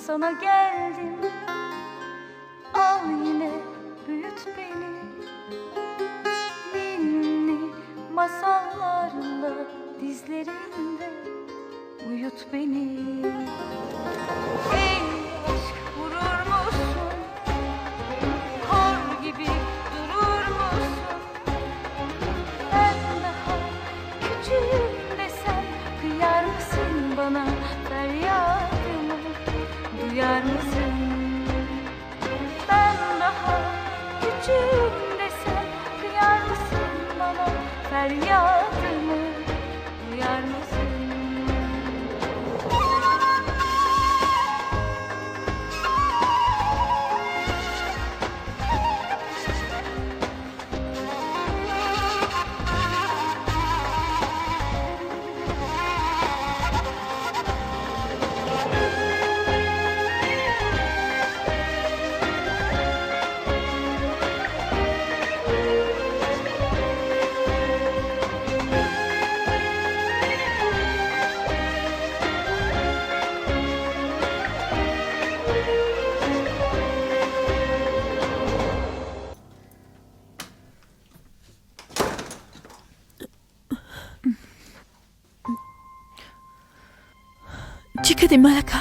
sana geldim. Al yine büyüt beni, ninni masallarla dizlerinde uyut beni. Ey aşk, vurur musun? Kor gibi durur musun? Ben daha küçüğüm desem kıyar mısın bana? Feryadımı duyar mısın? Ben daha küçüğüm desem kıyar mısın bana? Feryadımı duyar mısın? چی کردی ملکه؟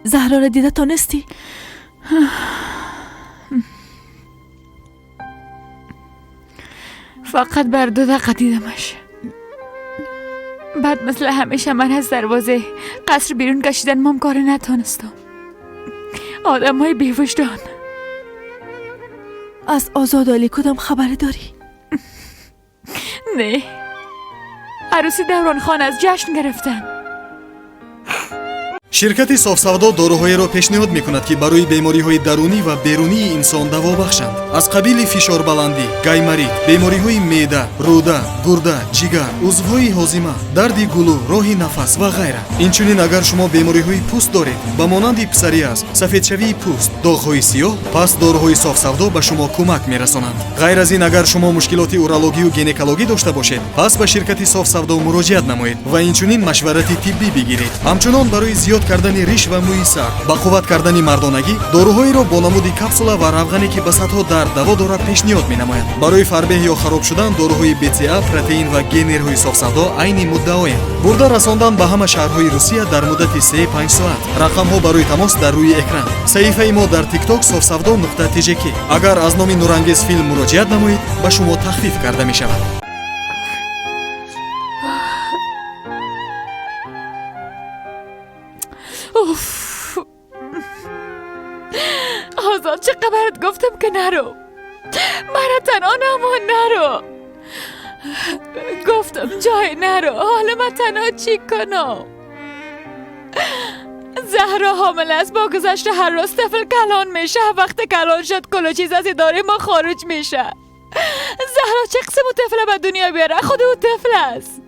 زهرا را دیده تانستی؟ فقط بر 2 دقیقه دیدمش. بعد مثل همیشه من از دروازه قصر بیرون کشیدن مام کار نتانستم. آدم های بیوجدان. از آزاد علی کدام خبری داری؟ نه، عروسی دوران خان از جشن گرفتن. ширкати софсавдо доруҳоеро пешниҳод мекунад ки барои бемориҳои дарунӣ ва берунии инсон даво бахшанд. аз қабили фишорбаландӣ, гаймарид, бемориҳои меъда, рӯда, гурда, ҷигар, узвҳои ҳозима, дарди гулӯ, роҳи нафас ва ғайра. инчунин агар шумо бемориҳои пӯст доред ба монанди псориаз, сафедшавии пӯст, доғҳои сиёҳ, пас доруҳои софсавдо ба шумо кӯмак мерасонанд. ғайр аз ин агар шумо мушкилоти урологию гинекологӣ дошта бошед, пас ба ширкати софсавдо муроҷиат намоед ва инчунин машварати тиббӣ бигиред. ҳамчунон барои зиёд кардани риш ва мӯи сар, ба қувват кардани мардонагӣ, доруҳоеро бо намуди капсула ва равғане ки ба садҳо дард даво дорад пешниҳод менамоянд. барои фарбеҳ ё хароб шудан доруҳои БЦА, протеин ва генерҳои софсавдо айни муддаоянд. бурда расондан ба ҳама шаҳрҳои Русия дар муддати 3-5 соат. рақамҳо барои тамос дар рӯи экран. саҳифаи мо дар TikTok sofsavdo.tjk. агар аз номи нурангез филм муроҷиат намоед, ба шумо тахфиф карда мешавад. اوف. آزاد چه خبرت گفتم که نرو. مرا تنها نمان، نرو. گفتم جای نرو. حالا من تنها چی کنم؟ زهرا حامله است. با گذشت هر روز طفل کلان میشه. وقت کلان شد کل چیز از اداره ما خارج میشه. زهرا چه قسم او طفل به دنیا بیاره؟ خود او طفل است.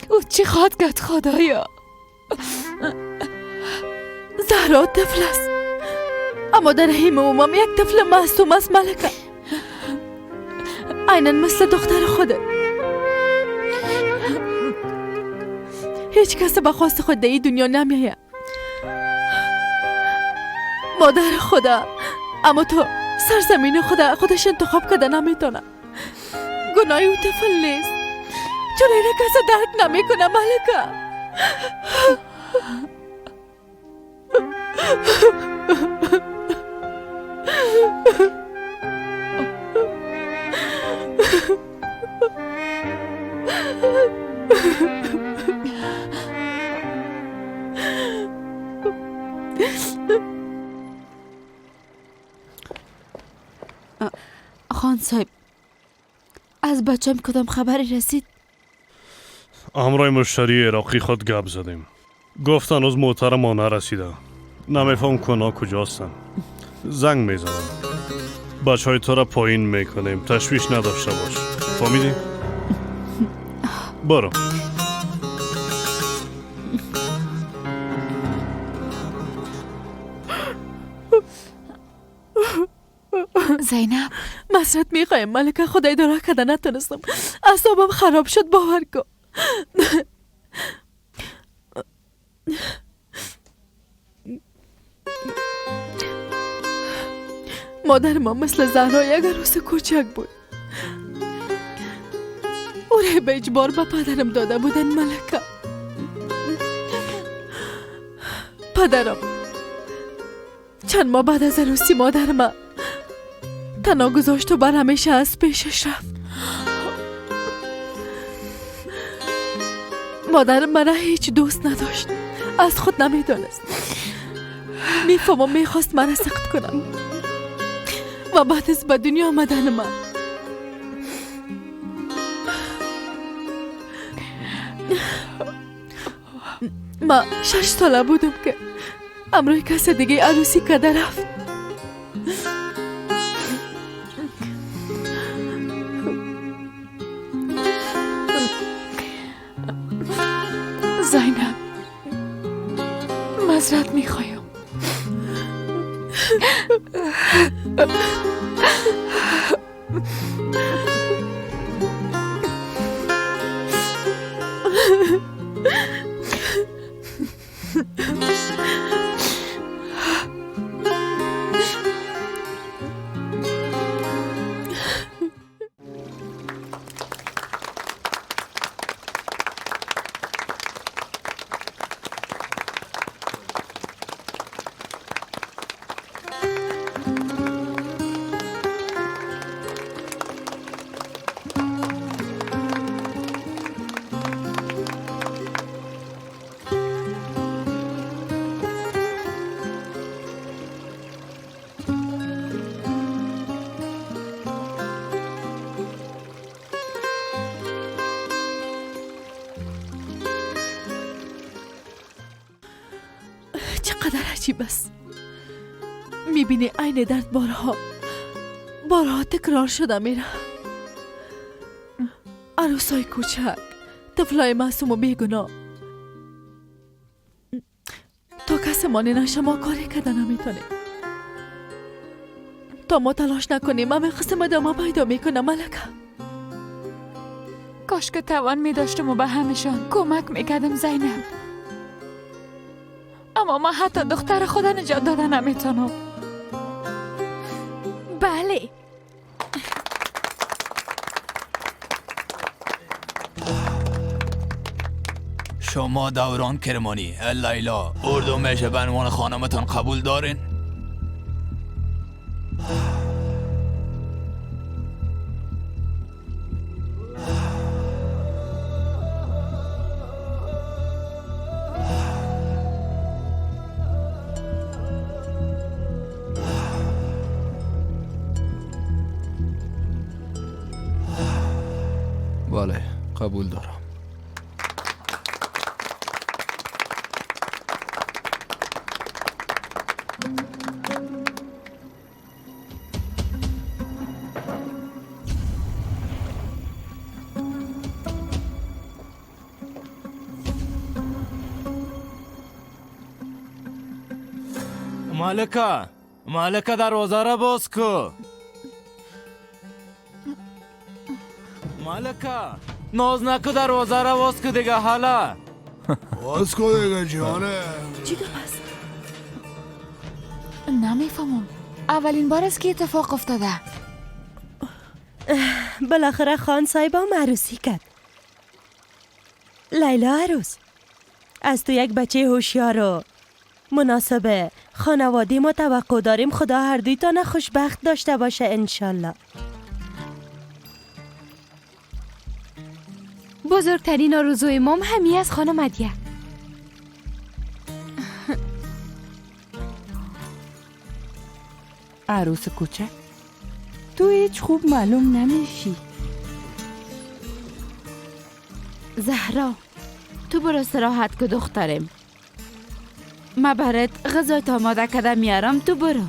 او چی خواد کرد خدایا؟ زهرا طفل است، اما در رحم امام یک طفل معصوم است ملکه. عیناً مثل دختر خودت. هیچ کس به خواست خود در این دنیا نمیآید. مادر خدا، اما تو سرزمین خودش انتخاب کرده نمیتونه. گناهی او طفل نیست. چون اینه کسی درک نمیکنه ملکه. خان صاحب، از بچم کدام خبری رسید؟ امرای مشتری عراقی خود گپ زدیم. گفت هنوز موتر ما نرسیده. نمیفهم کنا کجاستن. زنگ میزنم. بچه های تو را پایین میکنیم. تشویش نداشته باش. فهمیدی؟ برو. زینب، مسرت میخوایم ملکه، خدای داره کده نتونستم. اعصابم خراب شد، باور کن. مادر ما مثل زهرا یک عروس کوچک بود. او را به اجبار به پدرم داده بودن ملکه. پدرم چند ماه بعد از عروسی مادر ما تنها گذاشت و بر همیشه از پیشش رفت. مادرم مرا هیچ دوست نداشت، از خود نمیدانست. میفهمم میخواست مرا سخت کنم و بعد از به دنیا آمدن ما 6 ساله بودم که امروی کس دیگه عروسی کده رفت. زینب، معذرت میخوایم. چقدر عجیب است. میبینی عین درد بارها تکرار شده میره. عروسای کوچک، طفلای معصوم و بیگناه، تا کس مانی نشه ما کاری کده نمیتونیم. تا ما تلاش نکنیم همه قسم ادامه پیدا میکنه ملکه. کاش که توان میداشتم و به همشان کمک میکردم زینب، اما من حتی دختر خود نجات داده نمیتونم. بله، شما دوران کرمانی لیلا اردو میشه به عنوان خانمتان قبول دارین؟ بله، قبول دارم. مالکه دروازه را باز کو. مالکه ناز نکو، دروازه را باز کو دیگه. حالا باز کو دیگه جانه. چی گفت است؟ نمیفهمم، اولین بار است که اتفاق افتاده. بالاخره خان صاحب هم عروسی کرد. لیلا عروس، از تو یک بچه هوشیار و مناسب خانوادی ما توقع داریم. خدا هر دویتان خوشبخت داشته باشه انشالله. بزرگترین آرزوی مام همی از خانم مدیه. عروس کوچک، تو هیچ خوب معلوم نمیشی. زهرا، تو برو استراحت که دخترم. ما برات غذای آماده کرده میارم، تو برو.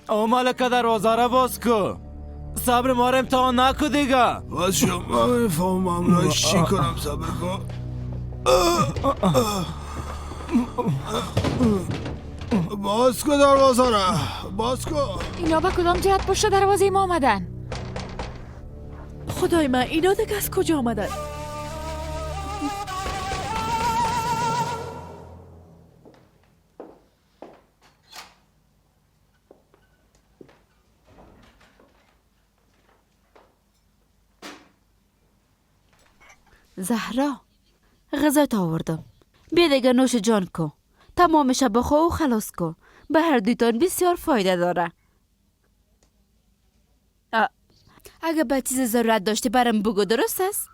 او مالکه دروازه را باز کو. صبر ما رو امتحان نکن دیگه. باز شما میفهمم را چی کنم صبر کن. باز کن دروازه را، باز کن. اینا به کدام جهت پشت دروازه ما آمدن؟ خدای من اینا دیگه از کجا آمدن؟ زهرا غذات آوردم، بیا دیگه نوش جان کن، تمامش بخو و خلاص کن، به هر دویتان بسیار فایده داره. اگه به چیز ضرورت داشتی برام بگو، درست است؟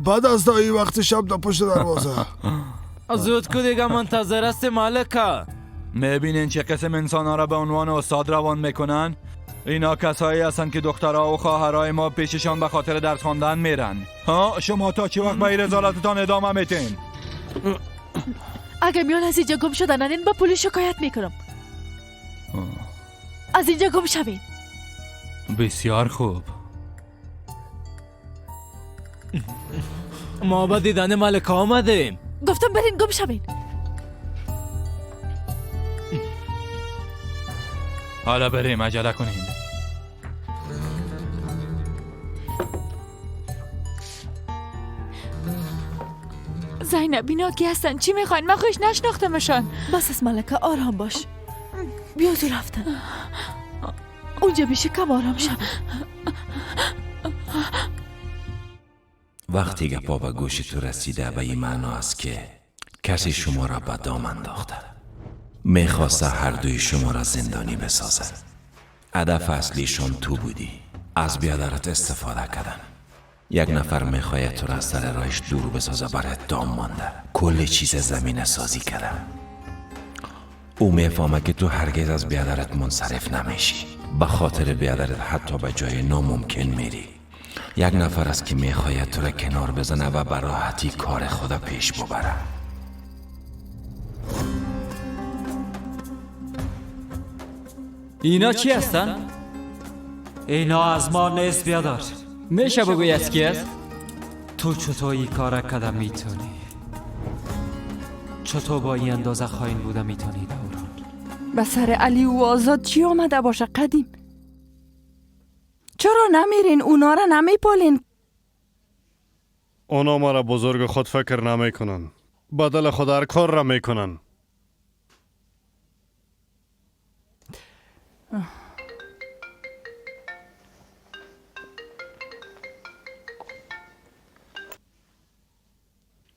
بعد از دایی وقت شب در پشت دروازه. زود کو دیگه منتظر است ملکه. میبینین چه قسم انسان ها را به عنوان استاد روان میکنن؟ اینا کسایی هستن که دخترها و خواهرای ما پیششان به خاطر درس خواندن میرن. ها شما تا چه وقت به این رسالتتان ادامه میتین؟ اگه میان از اینجا گم شدن این با پلیس شکایت میکنم. از اینجا گم شوین. بسیار خوب. ما با دیدن ملکه آمدیم. گفتم برین گم شوین. حالا بریم، عجله کنین. زینب اینا کی هستن؟ چی میخواین؟ من خوش نشناختمشان. بس از ملکه آرام باش. بیا تو رفتن. اونجا بیشه کم آرام شو. وقتی گپا به گوش تو رسیده به این معنا است که کسی شما را به دام انداخته، میخواسته هر دوی شما را زندانی بسازد. هدف اصلیشون تو بودی، از بیادرت استفاده کردن. یک نفر میخواید تو را از سر راهش دور بسازه، برای دام مانده، کل چیز زمین سازی کرده. او میفهمه که تو هرگز از بیادرت منصرف نمیشی، به خاطر بیادرت حتی به جای ناممکن میری. یک نفر است که میخواید تو را کنار بزنه و به راحتی کار خود پیش ببره. اینا چی هستن؟ اینا از ما نیست بیادر. میشه بگوی از کی است؟ تو چطور این کار کردن میتونی؟ چطور با این اندازه خاین بوده میتونی دوران؟ به سر علی و آزاد چی آمده باشه قدیم؟ چرا نمیرین اونا را نمیپالین؟ اونا ما را بزرگ خود فکر نمیکنن، بدل خود هر کار را میکنن.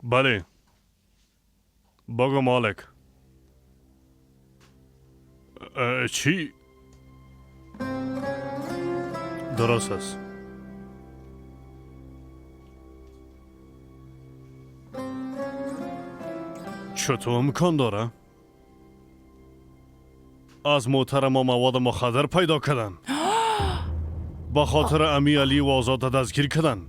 بله بگو مالک. چی؟ درست است. چطور امکان داره؟ از محترم ما مواد مخدر پیدا کردن، با خاطر امی علی و آزاد دستگیر کردن.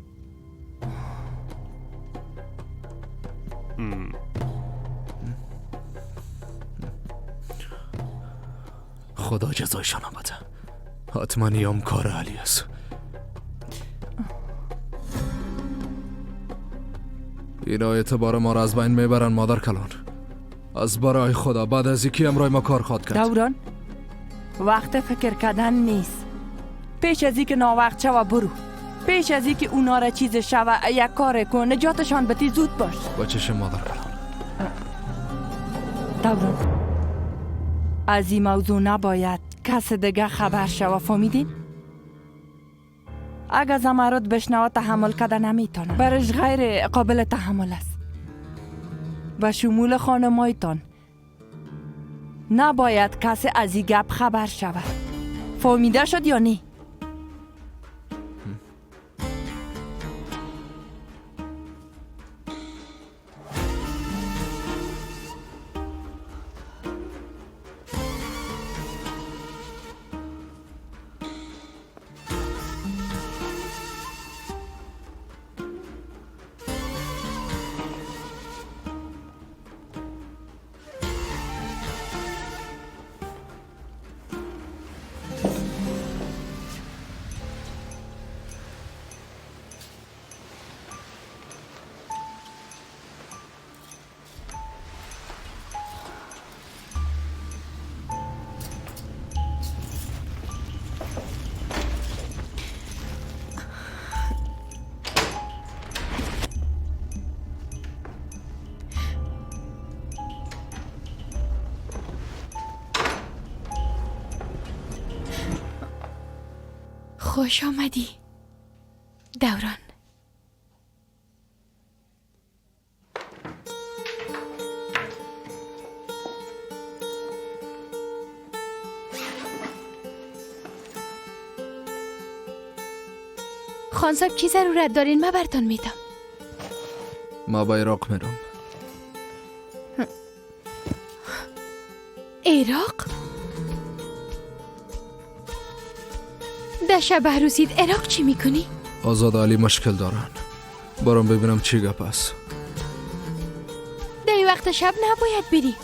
خدا جزایشان بده. حتما نیام کار علی است. اینا اعتبار ما را از بین میبرن مادر کلان. از برای خدا بعد از یکی امرای ما کار خواد کرد. دوران وقت فکر کردن نیست. پیش از اینکه ناوقت شوه برو. پیش از اینکه اونا را چیز شوه یک کار کن، نجاتشان بتی زود باش. با چشم مادر کلان. دوران از این موضوع نباید کس دیگه خبر شوه، فهمیدین؟ اگه زمرد بشنوه تحمل کرده نمیتونه، برش غیر قابل تحمل است. به شمول خانمایتان نباید کسی از این گپ خبر شود. فهمیده شد یا نه؟ خوش آمدی دوران. خانصاب کی ضرورت دارین؟ ما برتون میدم. ما با عراق میرم. عراق؟ در شب عروسیت عراق چی میکنی؟ آزاد علی مشکل دارن. برام ببینم چی گپ است. در این وقت شب نباید بری.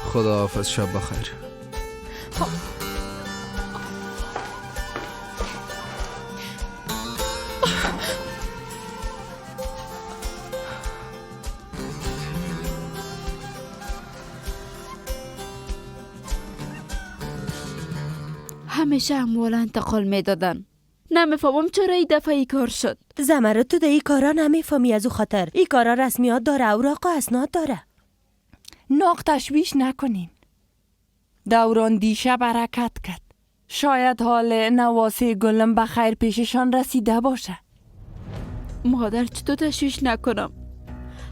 خدا حافظ، شب بخیر. همیشه اموال انتقال میدادن. نمیفهمم چرا این دفعه ای کار شد. زمرد تو ده ای کارا نمیفهمی، از او خاطر ای کارا رسمیات داره، اوراق و اسناد داره. ناق تشویش نکنین. دوران دیشب حرکت کرد. شاید حال نواسه گلم بخیر پیششان رسیده باشه. مادر چطور تشویش نکنم؟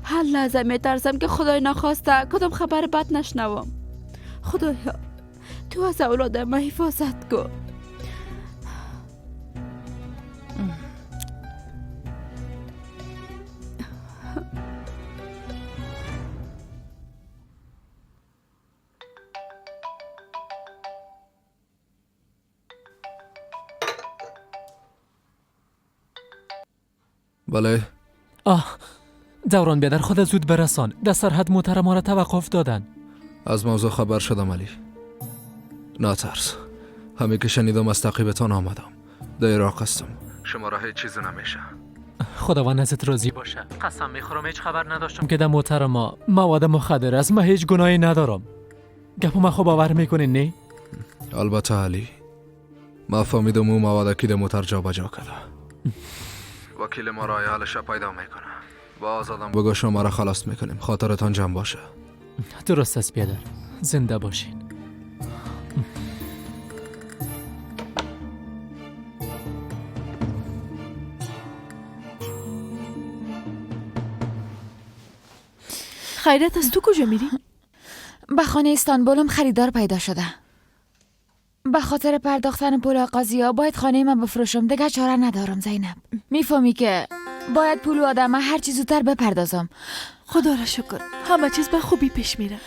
هر لحظه میترسم که خدای نخواسته کدام خبر بد نشنوم. خدایا تو از اولاد ما حفاظت کن. بله. دوران بیادر، خود زود برسان. در سرحد محترم ما را توقف دادن. از موضوع خبر شدم علی. نترس. همه که شنیدم از تعقیبتان آمدم. در عراق هستم. شما را هیچ چیزی نمیشه. خداوند ازت راضی باشه. قسم میخورم هیچ خبر نداشتم که در محترم ما مواد مخدر است. من هیچ گناهی ندارم. گپو من خوب باور میکنین نه؟ البته علی. ما فهمیدم اون مواد که در موتر جا بجا کرده. وکیل ما رای حلش پیدا میکنه. با آزادم بگو شما را خلاص میکنیم. خاطرتان جمع باشه. درست است بیادر. زنده باشین. خیرت، از تو کجا میری؟ به خانه استانبولم خریدار پیدا شده. به خاطر پرداختن پول آقازیا باید خانه من بفروشم. دیگه چاره ندارم زینب. میفهمی که باید پول آدم هر چیز زودتر بپردازم. خدا را شکر، همه چیز به خوبی پیش میره.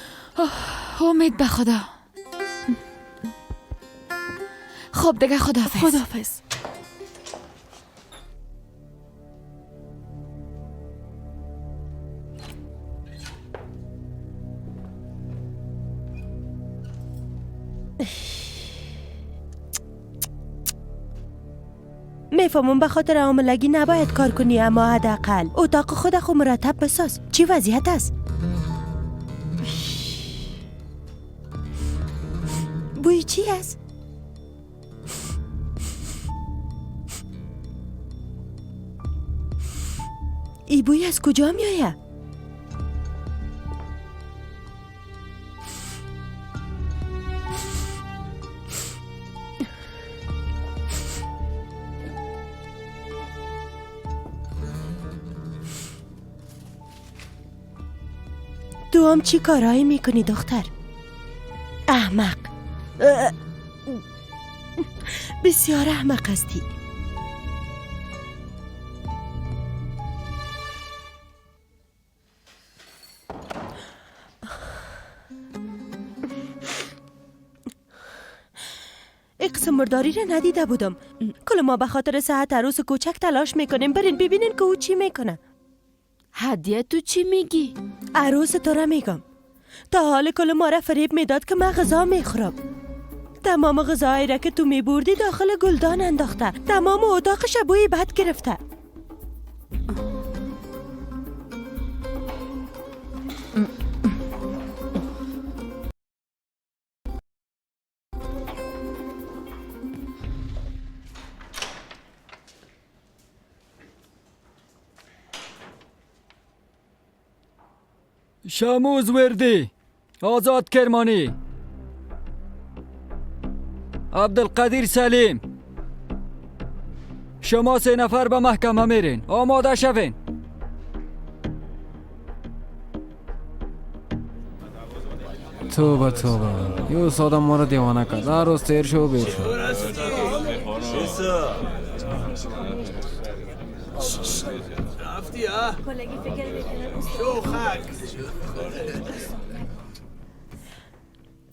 امید به خدا. خب دیگه خداحافظ. خداحافظ. میفهمم به خاطر عاملگی نباید کار کنی، اما حداقل اتاق خود خو مرتب بساز. چی وضعیت است؟ بوی چی است؟ ای بوی از کجا می آید؟ تو هم چی کارایی میکنی دختر؟ احمق. بسیار احمق هستی. قسم مرداری را ندیده بودم. کل ما به خاطر صحت عروس کوچک تلاش میکنیم. برین ببینین که او چی میکنه. هدیه تو چی میگی؟ عروس تو را میگم. تا حال کل ما را فریب میداد که من غذا میخورم. تمام غذاهایی را که تو میبردی داخل گلدان انداخته. تمام اتاقش بوی بد گرفته. شاموز وردی، آزاد کرمانی، عبدالقدیر سلیم، شما 3 نفر به محکمه میرین. آماده شوین. توبه توبه، یه استادم ما رو دیوانه کرد. هر روز تیر شو و بیر شو. رفتی ها؟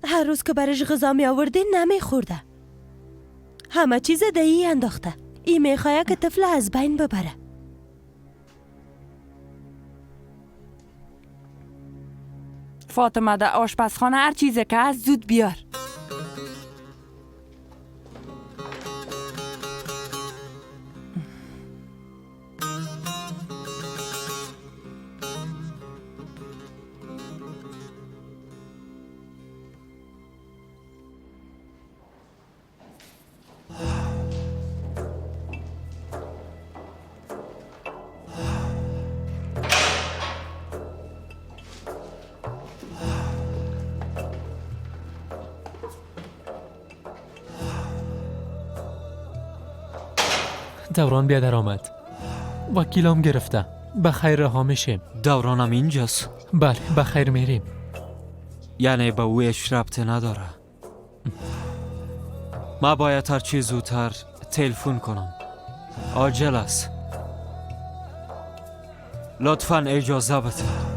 هر روز که برش غذا می آورده نمیخورده. همه چیز دهی انداخته. این میخواه که طفل از بین ببره. فاطمه در آشپزخانه هر چیزی که هست زود بیار. دوران بیادر آمد. وکیلم گرفته. بخیر رها میشیم. دورانم اینجاست. بله بخیر میریم. یعنی به اویش ربطی نداره. ما باید هر چی زودتر تلفن کنم. عاجل است. لطفاً اجازه بده.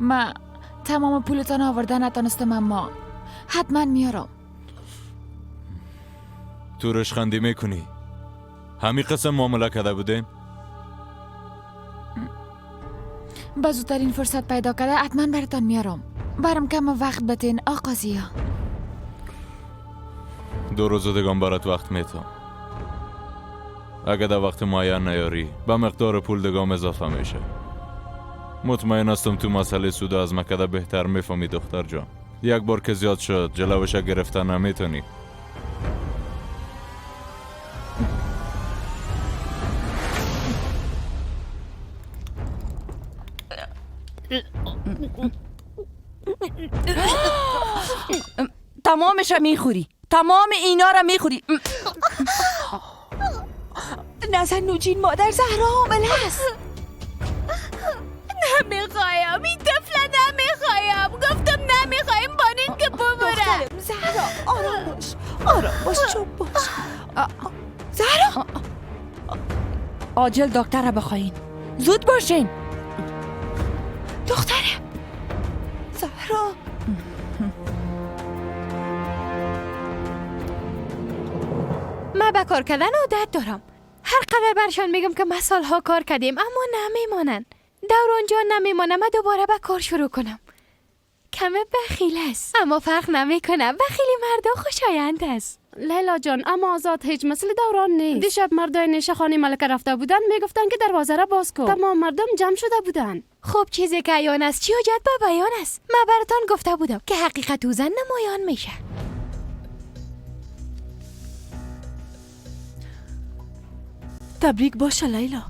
ما تمام پولتان آورده نتانستم، اما حتما میارم. تو رشخندی میکنی؟ همین قسم معامله کرده بودیم؟ با زودترین فرصت پیدا کرده حتما براتان میارم. برم کم وقت بتین آقازیا. 2 روز دیگه برات وقت میتم. اگر در وقت معین نیاری به مقدار پول دیگه اضافه میشه. مطمئن هستم تو مسئله سود از مکده بهتر میفهمی دختر جان. یک بار که زیاد شد جلوش گرفتن نمیتونی. تمامش میخوری. تمام اینا را میخوری. نزن نوجین، مادر زهرا حامل هست. نمیخوایم این طفل نمیخوایم. گفتم نمیخوایم بانین که ببره. زهرا آرام باش. آرام باش، چوب باش. زهرا عاجل دکتر را بخواین. زود باشین. دختره زهرا. من به کار کردن عادت دارم. هر قدر برشان میگم که ما سالها کار کردیم اما نمیمانن. دوران جان نمیمانه من دوباره به کار شروع کنم. کمه بخیل است اما فرق نمیکنه. بخیلی مردا خوشایند است. لیلا جان، اما آزاد هیچ مثل دوران نیست. دیشب مردای نشخانی ملکه رفته بودن، میگفتن که دروازه را باز کن. تمام مردم جمع شده بودن. خب چیزی که عیان است چی حجت به بیان است. من براتان گفته بودم که حقیقت او زن نمایان میشه. تبریک باشه لیلا.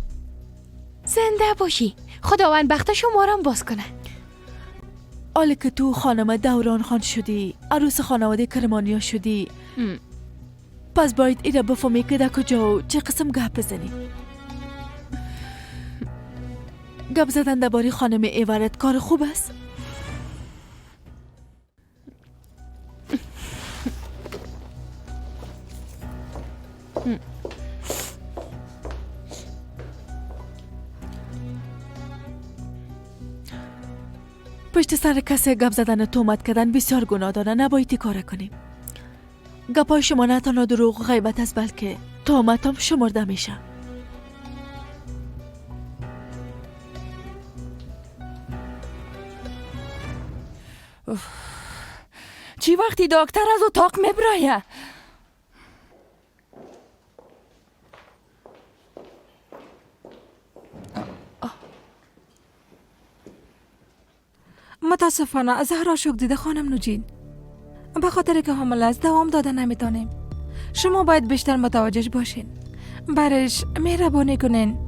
زنده باشی. خداوند بخت شما را باز کنه. حالا که تو خانم دوران خان شدی، عروس خانواده کرمانیا شدی، پس باید ایره بفهمی که در کجا و چه قسم گپ بزنی. گپ زدن درباره خانم ایورت کار خوب است؟ پشت سر کسی گپ زدن و تهمت کردن بسیار گناه داره، نباید کار کنیم. گپای شما نه تنها دروغ و غیبت است بلکه تهمت هم شمرده میشه. چی وقتی دکتر از اتاق میبرایه؟ متاسفانه زهرا شوک دیده خانم نوجین، به خاطر که حامل است دوام داده نمیتونیم. شما باید بیشتر متوجه باشین، برش مهربانی کنین،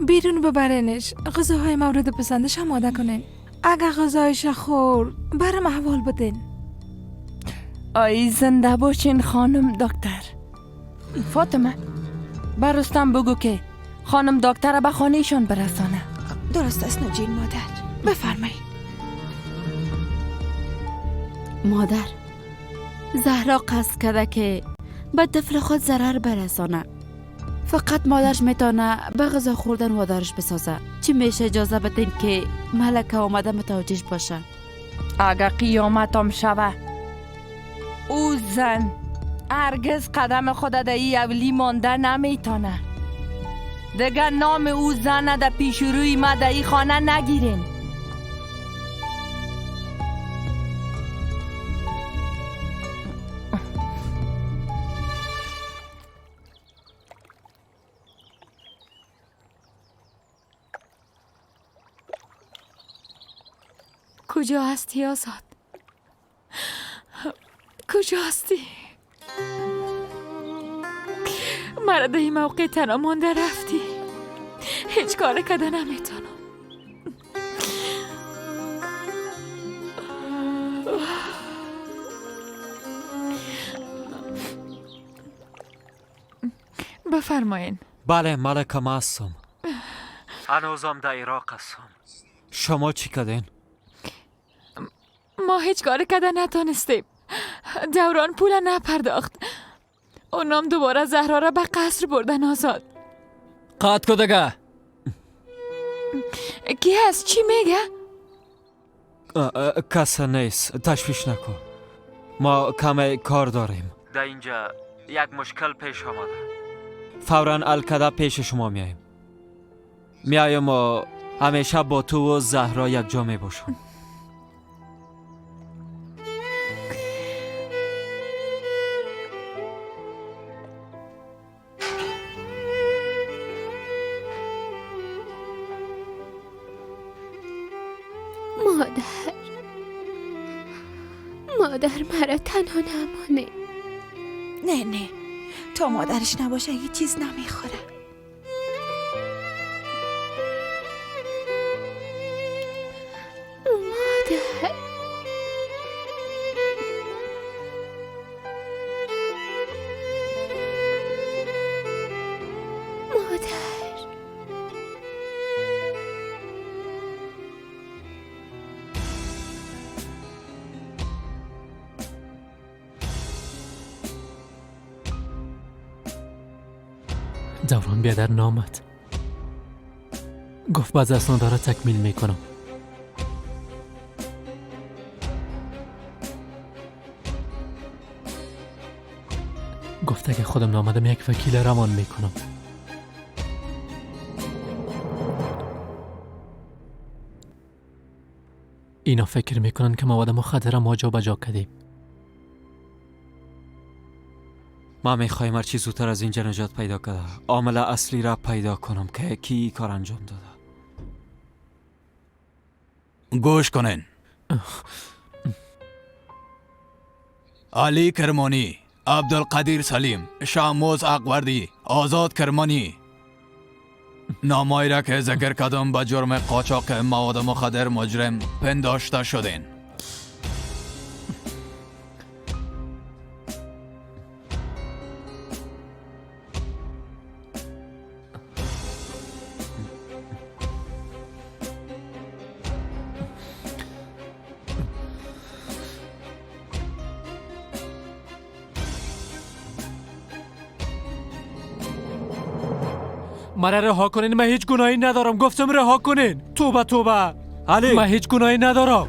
بیرون ببرینش، غذاهای مورد پسندش آماده کنین. اگر غذایش خور برام احوال بدین. ای زنده باشین خانم دکتر. فاطمه برستم بگو که خانم دکتر به خانهشان برسانه. درست است نوجین مادر، بفرمایید. مادر، زهرا قصد کرده که به طفل خود ضرر برسانه. فقط مادرش میتونه به غذا خوردن وادارش بسازه. چی میشه اجازه بدین که ملکه آمده متوجه باشه؟ اگر قیامت هم شوه او زن هرگز قدم خود در ای اولی مانده نمیتونه. دیگر نام او زن در پیش روی ما در ای خانه نگیرین. کجا هستی آزاد؟ کجا هستی؟ مرا در این موقع تنها مانده رفتی. هیچ کار کرده نمیتونم. بفرمایین. بله ملکه ما هستم. هنوزم در عراق هستم. شما چی کردین؟ ما هیچ کار کرده نتانستیم. دوران پول نپرداخت. اونام دوباره زهرا را به قصر بردن آزاد. قطع کدگه؟ کی هست؟ چی میگه؟ کس نیست، تشویش نکن. ما کمی کار داریم. در اینجا یک مشکل پیش آمده. فوراً الکده پیش شما میاییم. میایم و همیشه با تو و زهرا یک جا میباشم. مادر مرا تنها نمانه. نه تا مادرش نباشه هیچ چیز نمیخوره. مادر دوران بیادر نامد. گفت بعض اسناد را تکمیل میکنم. گفت اگه خودم نامدم یک وکیل روان میکنم. اینا فکر میکنن که مواد مخدر ما جا بجا کردیم. ما میخوایم هرچی زودتر از اینجا نجات پیدا کرده. عامل اصلی را پیدا کنم که کی کار انجام داده. گوش کنین. علی کرمانی، عبدالقدیر سلیم، شاموز اقوردی، آزاد کرمانی. نامایی را که ذکر کردم به جرم قاچاق مواد مخدر مجرم پنداشته شدین. مرا رها کنین، من هیچ گناهی ندارم. گفتم رها کنین. توبه توبه علی، من هیچ گناهی ندارم.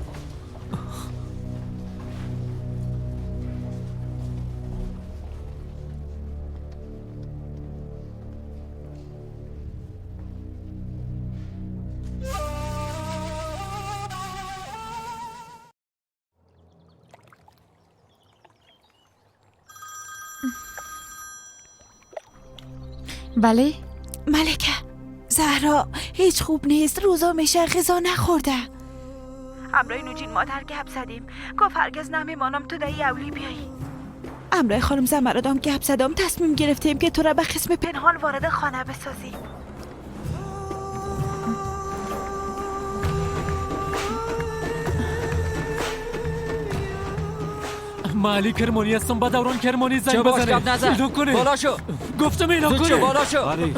بله؟ ملکه، زهرا هیچ خوب نیست. روزا میشه غذا نخورده. امرای نوجین مادر گپ زدیم، گفت هرگز نمیمانم تو دایی اولی بیایی. امرای خانم زمردام گپ زدم، تصمیم گرفتیم که تو را به قسم پنهان وارد خانه بسازیم. من علی کرمانی هستم. با دوران کرمانی زنگ بزنه. اینا کنه. بالا شو. گفتم اینا کنه. زود بالا شو. علی.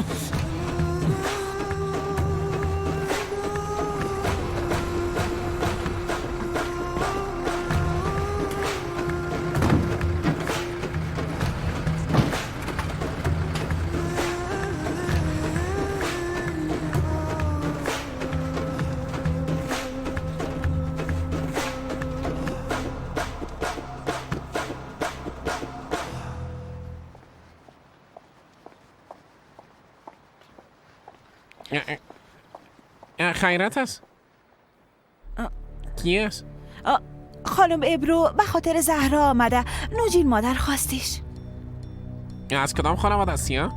خیرت است؟ کی است؟ خانم ابرو به خاطر زهرا آمده. نوجین مادر خواستیش. از کدام خانواده هستی ها؟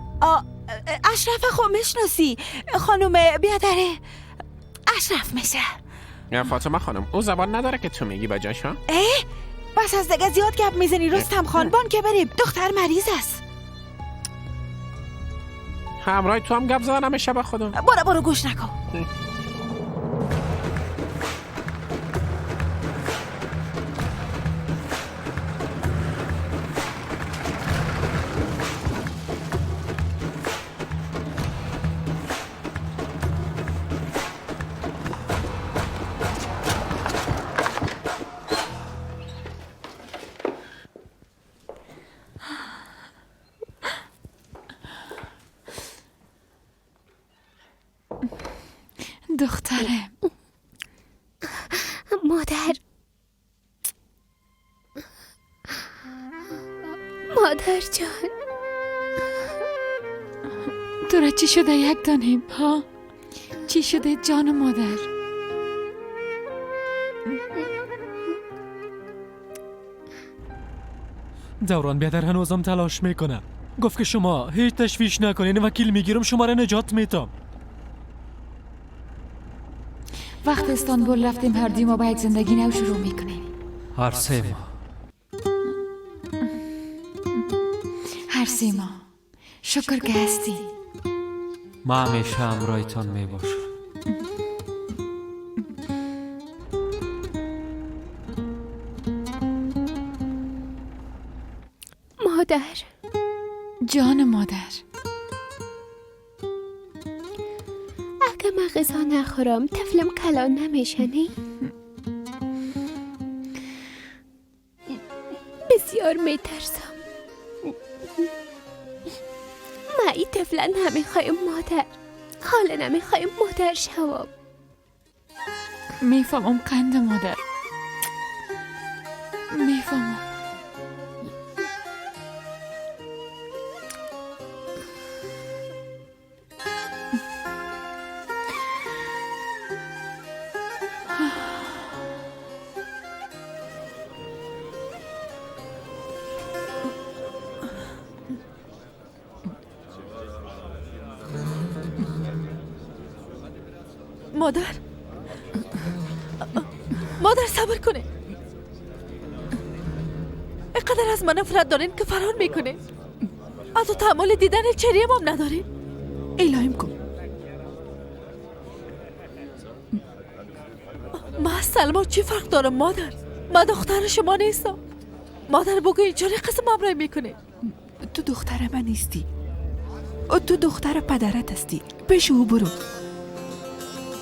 اشرف خو میشناسی؟ خانم بیادره اشرف میشه. فاطمه خانم، او زبان نداره که تو میگی بجاش ها؟ بس از دیگه زیاد گپ میزنی. رستم خان بان که بریم، دختر مریض است. همراه تو هم گپ زدن همیشه به خودم. برو گوش نکن. دخترم، مادر جان، تو را چی شده یک دانیم ها؟ چی شده جان مادر؟ دوران بیادر هنوزم تلاش میکنه. گفت که شما هیچ تشویش نکنین، وکیل میگیرم شما را نجات میتم. وقت استانبول رفتیم هر دی ما باید زندگی نو شروع میکنیم. هر سه ماه شکر که هستی. ما همیشه همراهتان میباشم. مادر جان مادر، اگه من غذا نخورم طفلم کلان نمیشه نی؟ بسیار میترسم. من این طفلا نمیخوایم مادر، حالا نمیخوایم مادر شوام. میفهمم قند مادر، میفهمم. مادر صبر کنه. اینقدر از من نفرت دارین که فرار میکنه. از تحمل دیدن چریم هم ندارین. الهیم کن از سلمان چی فرق دارم مادر؟ من دختر شما نیستم. مادر بگوین چرا قسم امرای میکنه؟ تو دختر من نیستی، تو دختر پدرت هستی. پیش او برو.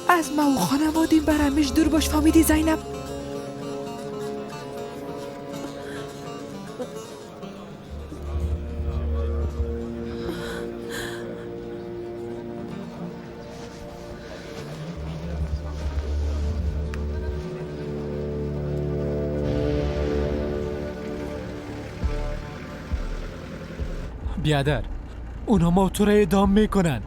از ما و خانوادیم برامش دور باش. فهمیدی زینب؟ بیادر، اونا ما تو را اعدام میکنن.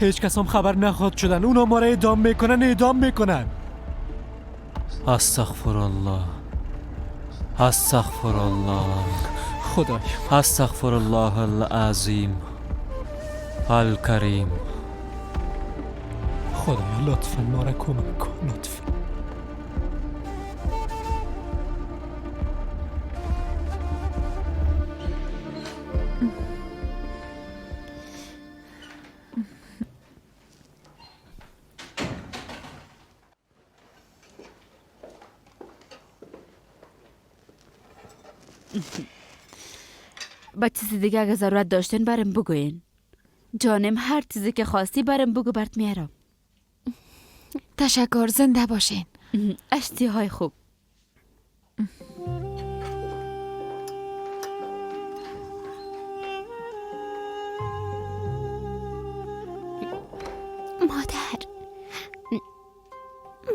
هیچ کس هم خبر نخواد شدن. اونا ما را اعدام میکنن. استغفر الله، استغفر الله، خدای، استغفر الله العظیم الکریم. خدایا لطفا ما را کمک کن، لطفا. با چیزی دیگه اگه ضرورت داشتین برم بگوین. جانم هر چیزی که خواستی برم بگو برات میارم. تشکر، زنده باشین. اشتیهای خوب. مادر،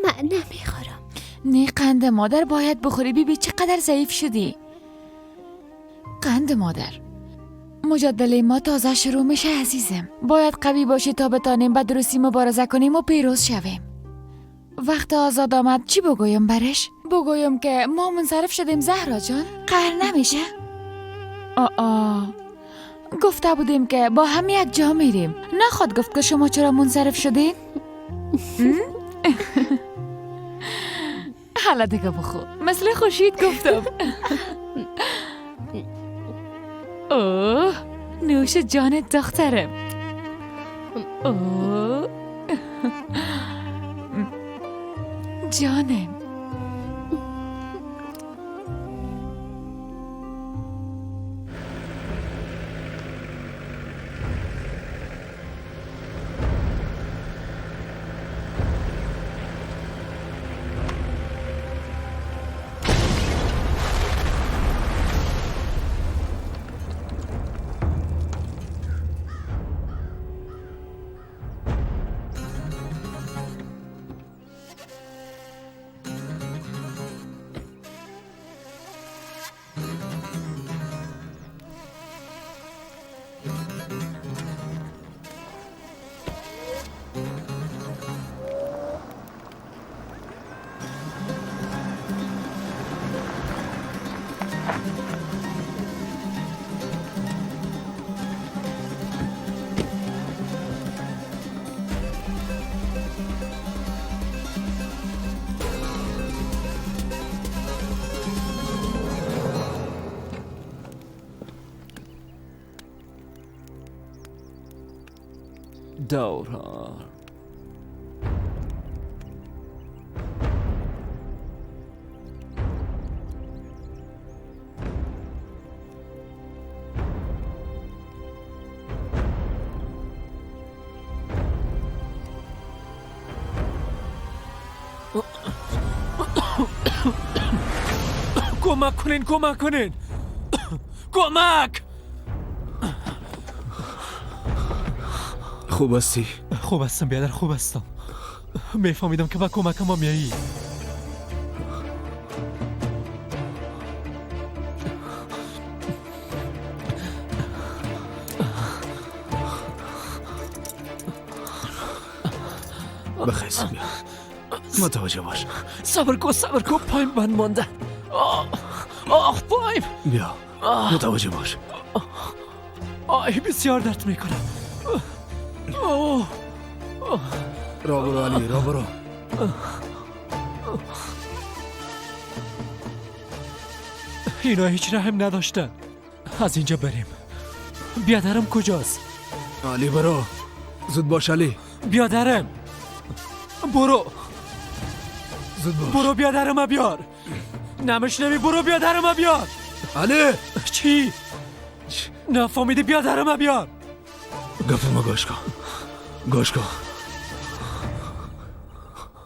من نمیخورم. نه قند مادر باید بخوری. بیبی چقدر ضعیف شدی. قند مادر. مجادله ما تازه شروع میشه عزیزم. باید قوی باشی تا بتانیم به درستی مبارزه کنیم و پیروز شویم. وقت آزاد آمد چی بگویم برش؟ بگویم که ما منصرف شدیم زهرا جان؟ قهر نمیشه؟ گفته بودیم که با هم یک جا میریم. نخواد گفت که شما چرا منصرف شدین؟ حالا دیگه بخو. مثل خوشید گفتم. اوه، نوش جانت دخترم. اوه جانم. دوران کمک کنین کمک. خوب هستی؟ خوب هستم بیادر، خوب هستم. میفهمیدم که با کمکم هم میایی. بخیز بیا، متوجه باش. صبر کن پایم بند مانده. پایم. بیا متوجه باش. بسیار درد میکنه. را برو علی، را برو. اینا هیچ رحم نداشتن. از اینجا بریم. بیادرم کجاست؟ علی برو، زود باش علی. بیادرم برو. باش. برو بیا درمو بیار. نمیشنوی؟ برو بیا درمو بیار. علی چی؟ نفهمیدی؟ بیا درمو بیار. گفتم گوش کن. گوش کن.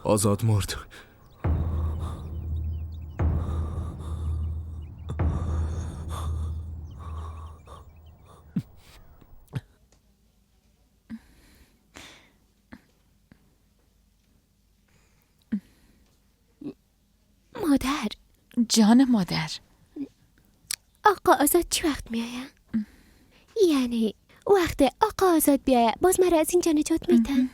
آزاد مرد. مادر. جان مادر. آقا آزاد چی وقت میایم؟ یعنی وقت آقا آزاد بیایه باز مرا از اینجا نجات میتن؟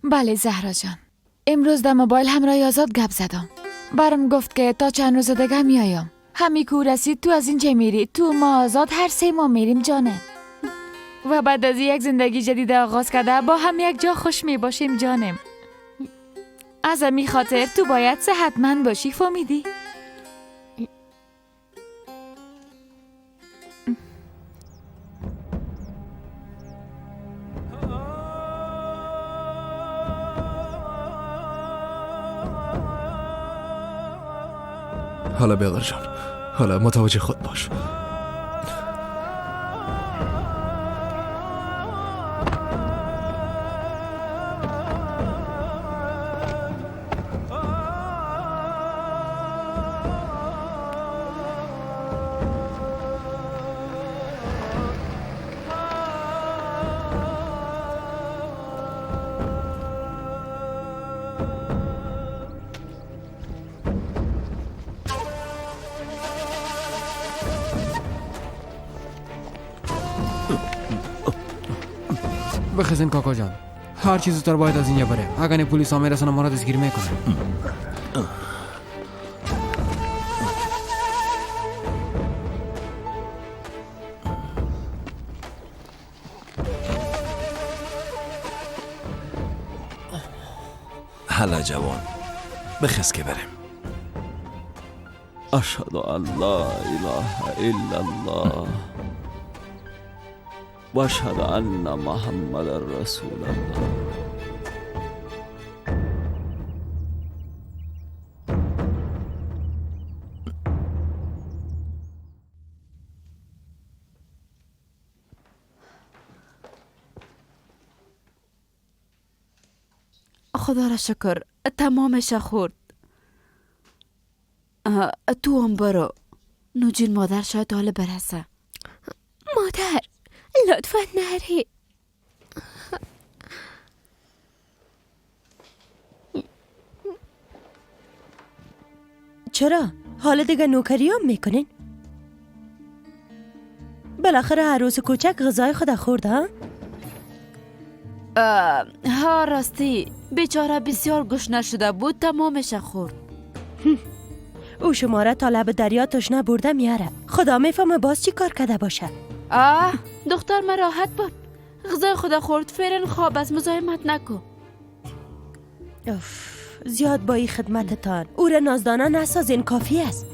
بله زهرا جان، امروز در موبایل همراه آزاد گپ زدم. برام گفت که تا چند روز دیگه میایم. همی کو رسید تو از اینجا میری، تو ما آزاد هر 3 ماه میریم جانم. و بعد از یک زندگی جدید آغاز کرده با هم یک جا خوش می باشیم جانم. از همین خاطر تو باید صحتمند باشی، فهمیدی؟ حالا بیادر جان، حالا متوجه خود باش. بخزین کاکا جان، هر چیز زودتر باید از اینجا بره. اگر پلیس ها میرسن ما را دستگیر میکنن. حالا جوان بخز که بریم. اشهد ان لا اله الا الله و اشهد ان محمد رسول الله. خدا را شکر تمامش خورد. تو هم برو. نوجین مادر شاید حال برسه. مادر لطفا نری. چرا؟ حالا دیگه نوکری هم میکنین؟ بالاخره عروس کوچک غذای خود خورد ها؟ ها راستی بیچاره بسیار گشنه شده بود، تمامش خورد. او شماره تا لب دریا تشنه برده میاره. خدا میفهمه باز چی کار کرده باشه. دختر ما راحت بود. غذای خدا خورد، فعلا خواب است، مزاحمت نکن. زیاد با این خدمتتان. او را نازدانه نسازین، کافی است.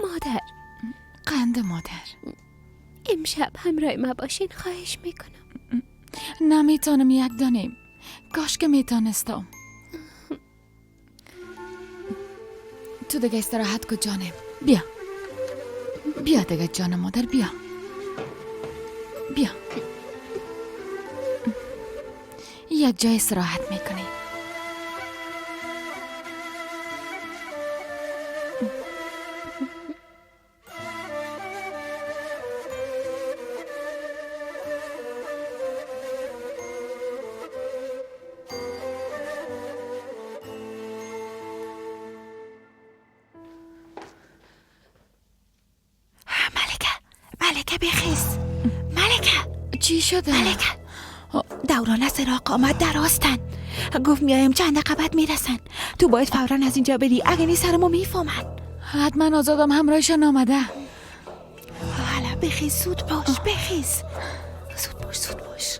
مادر. قند مادر. امشب همراه ما باشین خواهش میکنم. نمیتونم یک دانیم. کاش که میتونستم. تو دیگه استراحت کن جانم. بیا. بیا دیگه جان مادر، بیا. بیا. یک جای استراحت میکنی. ملکه بخیز. ملکه چی شده؟ ملکه دوران سراغ آمد در آستن. گفت میایم چند دقیقه بعد میرسن. تو باید فوراً از اینجا بری، اگه نی سرمو میفهمن. حتما آزادم همراهشان آمده. حالا بخیز، زود باش، بخیز. زود باش، زود باش.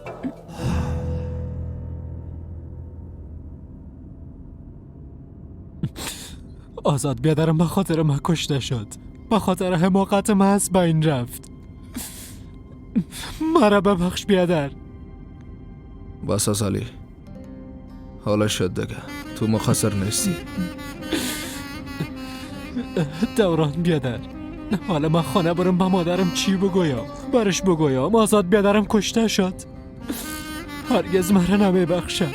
آزاد بیادرم به خاطر من کشته شد، به خاطر حماقت محض به این رفت. مرا ببخش بیادر. بس از علی، حالا شد دیگه، تو مخسر نیستی. دوران بیادر، حالا من خانه برم به مادرم چی بگویم؟ برش بگویم آزاد بیادرم کشته شد، هرگز مرا نمیبخشه.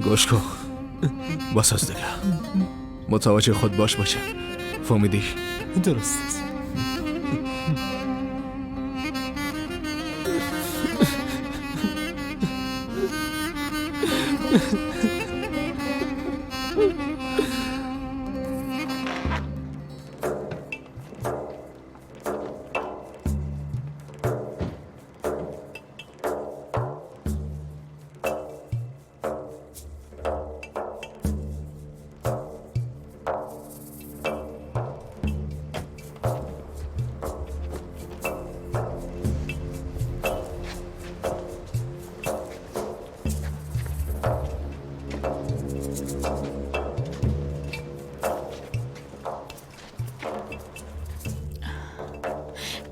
گوش کن، بس از دیگه، متوجه خود باش باشه، فهمیدی؟ درست است.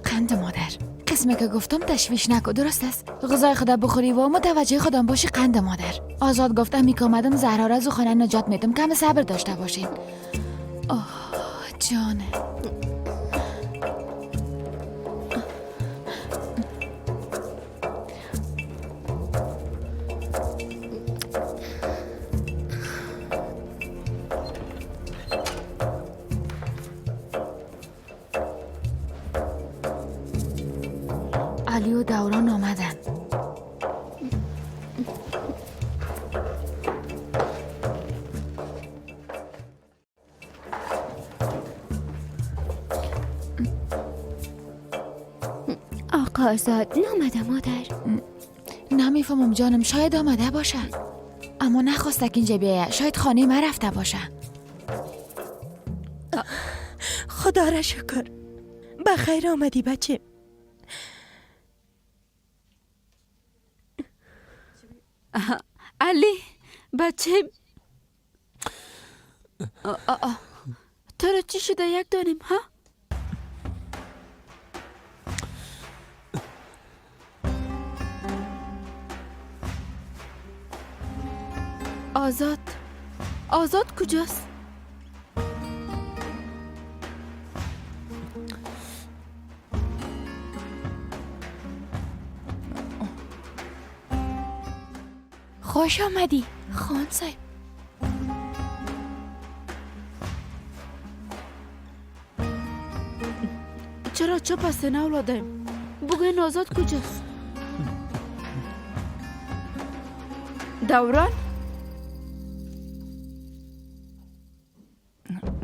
قند مادر، قسمی که گفتم تشویش نکن، درست است؟ غذای خدا بخوری و متوجه خودم باشی. قند مادر، آزاد گفتم می که آمدم زهرا را از خانه نجات میدم، کم صبر داشته باشین. آه جانه. علی و دوران آمدن. آقا آزاد نامده مادر؟ نمیفهمم جانم، شاید آمده باشه، اما نخواسته که اینجا بیایه، شاید خانه ما رفته باشه. خدا را شکر، بخیر آمدی بچه. علی بچه، تو رو چی شده یک دانیم ها؟ آزاد کجاست؟ خوش آمدی خان صاحب. چرا چپ هستین اولادم؟ بگوین آزاد کجاست؟ دوران؟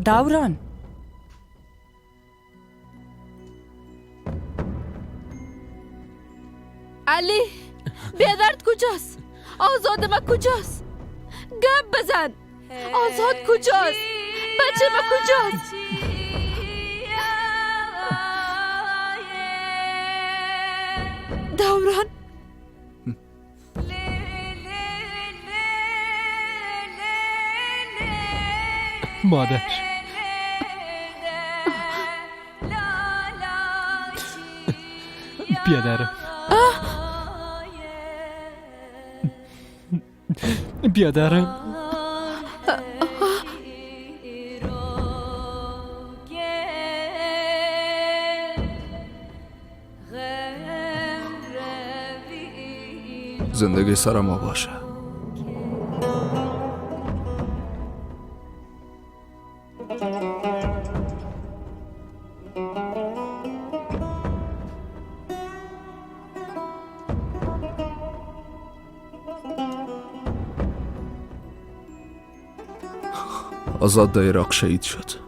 دوران علی بیادرد کجاست؟ آزاد ما کجاست؟ گپ بزن. آزاد کجاست؟ بچه ما کجاست؟ دوران مادر، بیادرم، بیادرم. زندگی سر ما باشه. آزاد در عراق شهید شد.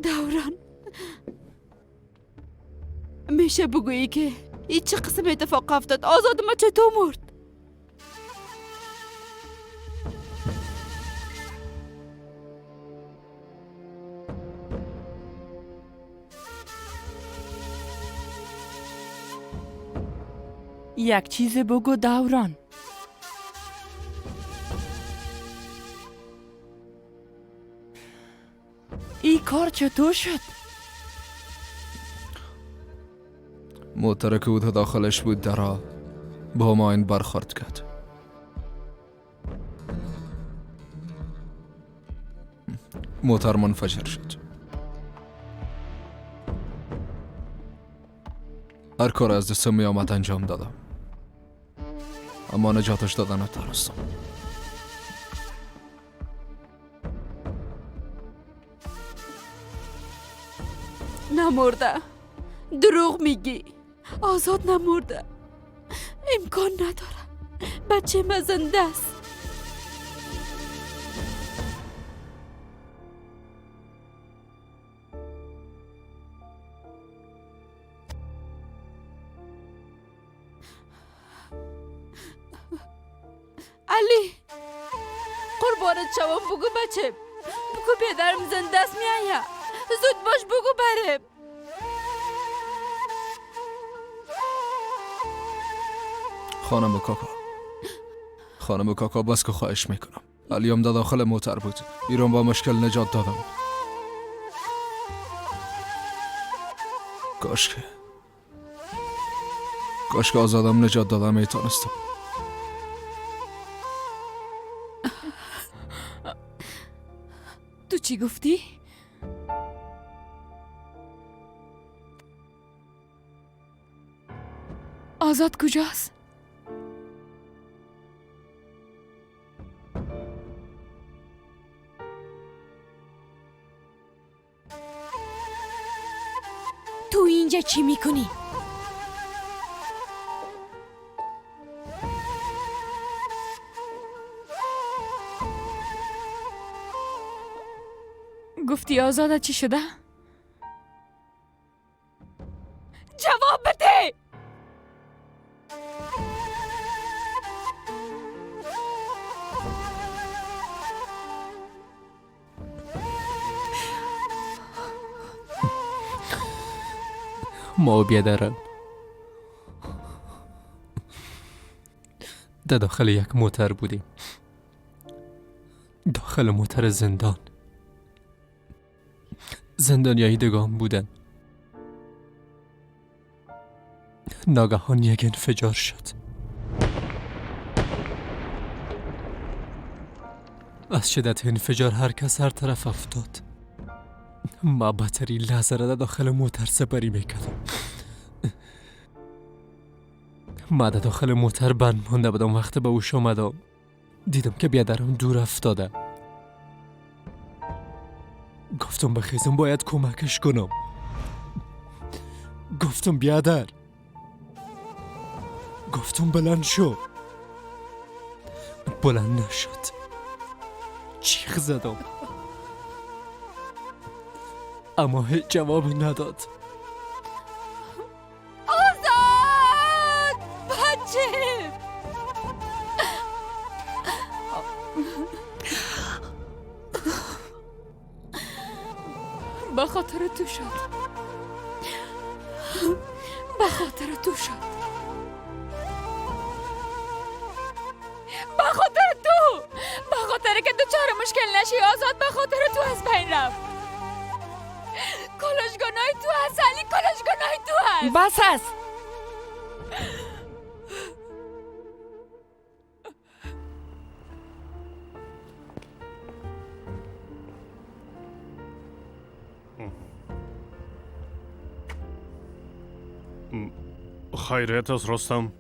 دوران میشه بگویی که این چه قسم اتفاق افتاد؟ آزاد ما چطور مرد؟ یک چیز بگو دوران. این کار چطور شد؟ موتر که او داخلش بود درا با ماین برخورد کرد. موتر منفجر شد. هر کار از دستم می آمد انجام دادم، اما نجاتش دادن نتونستم. نمرده. دروغ میگی. آزاد نمرده. امکان نداره. بچه من زنده است. علی قربانت شوم، بگو بچه، بگو پدرم زنده است میایه. زود باش بگو برم. خانم کاکا بس که خواهش میکنم. علیم در داخل موتر بود، ایران با مشکل نجات دادم. کاش که آزادم نجات دادم میتونستم. تو چی گفتی؟ آزاد کجاست؟ تو اینجا چی میکنی؟ گفتی آزاده چی شده؟ جواب بده! ما بیادرم در داخل یک موتر بودیم، داخل موتر زندانیایی دگام بودن. ناگهان یک انفجار شد. از شدت انفجار هر کس هر طرف افتاد. ما بطری لحظه را داخل موتر سپری میکردم. ما در داخل موتر بند مانده بودم. وقت به هوش آمدم دیدم که بیادرم دور افتاده. گفتم بخیزم باید کمکش کنم. گفتم بیادر، گفتم بلند شو. بلند نشد. چیخ زدم اما هیچ جوابی نداد. آزاد بچه! به خاطر تو شد. به خاطر تو شد. به خاطر تو. به خاطر که دوچار مشکل نشی آزاد. به خاطر تو از بین رفت. کلشگانای تو هست علی. کلشگانای تو هست. بس است. خیریت است رستم؟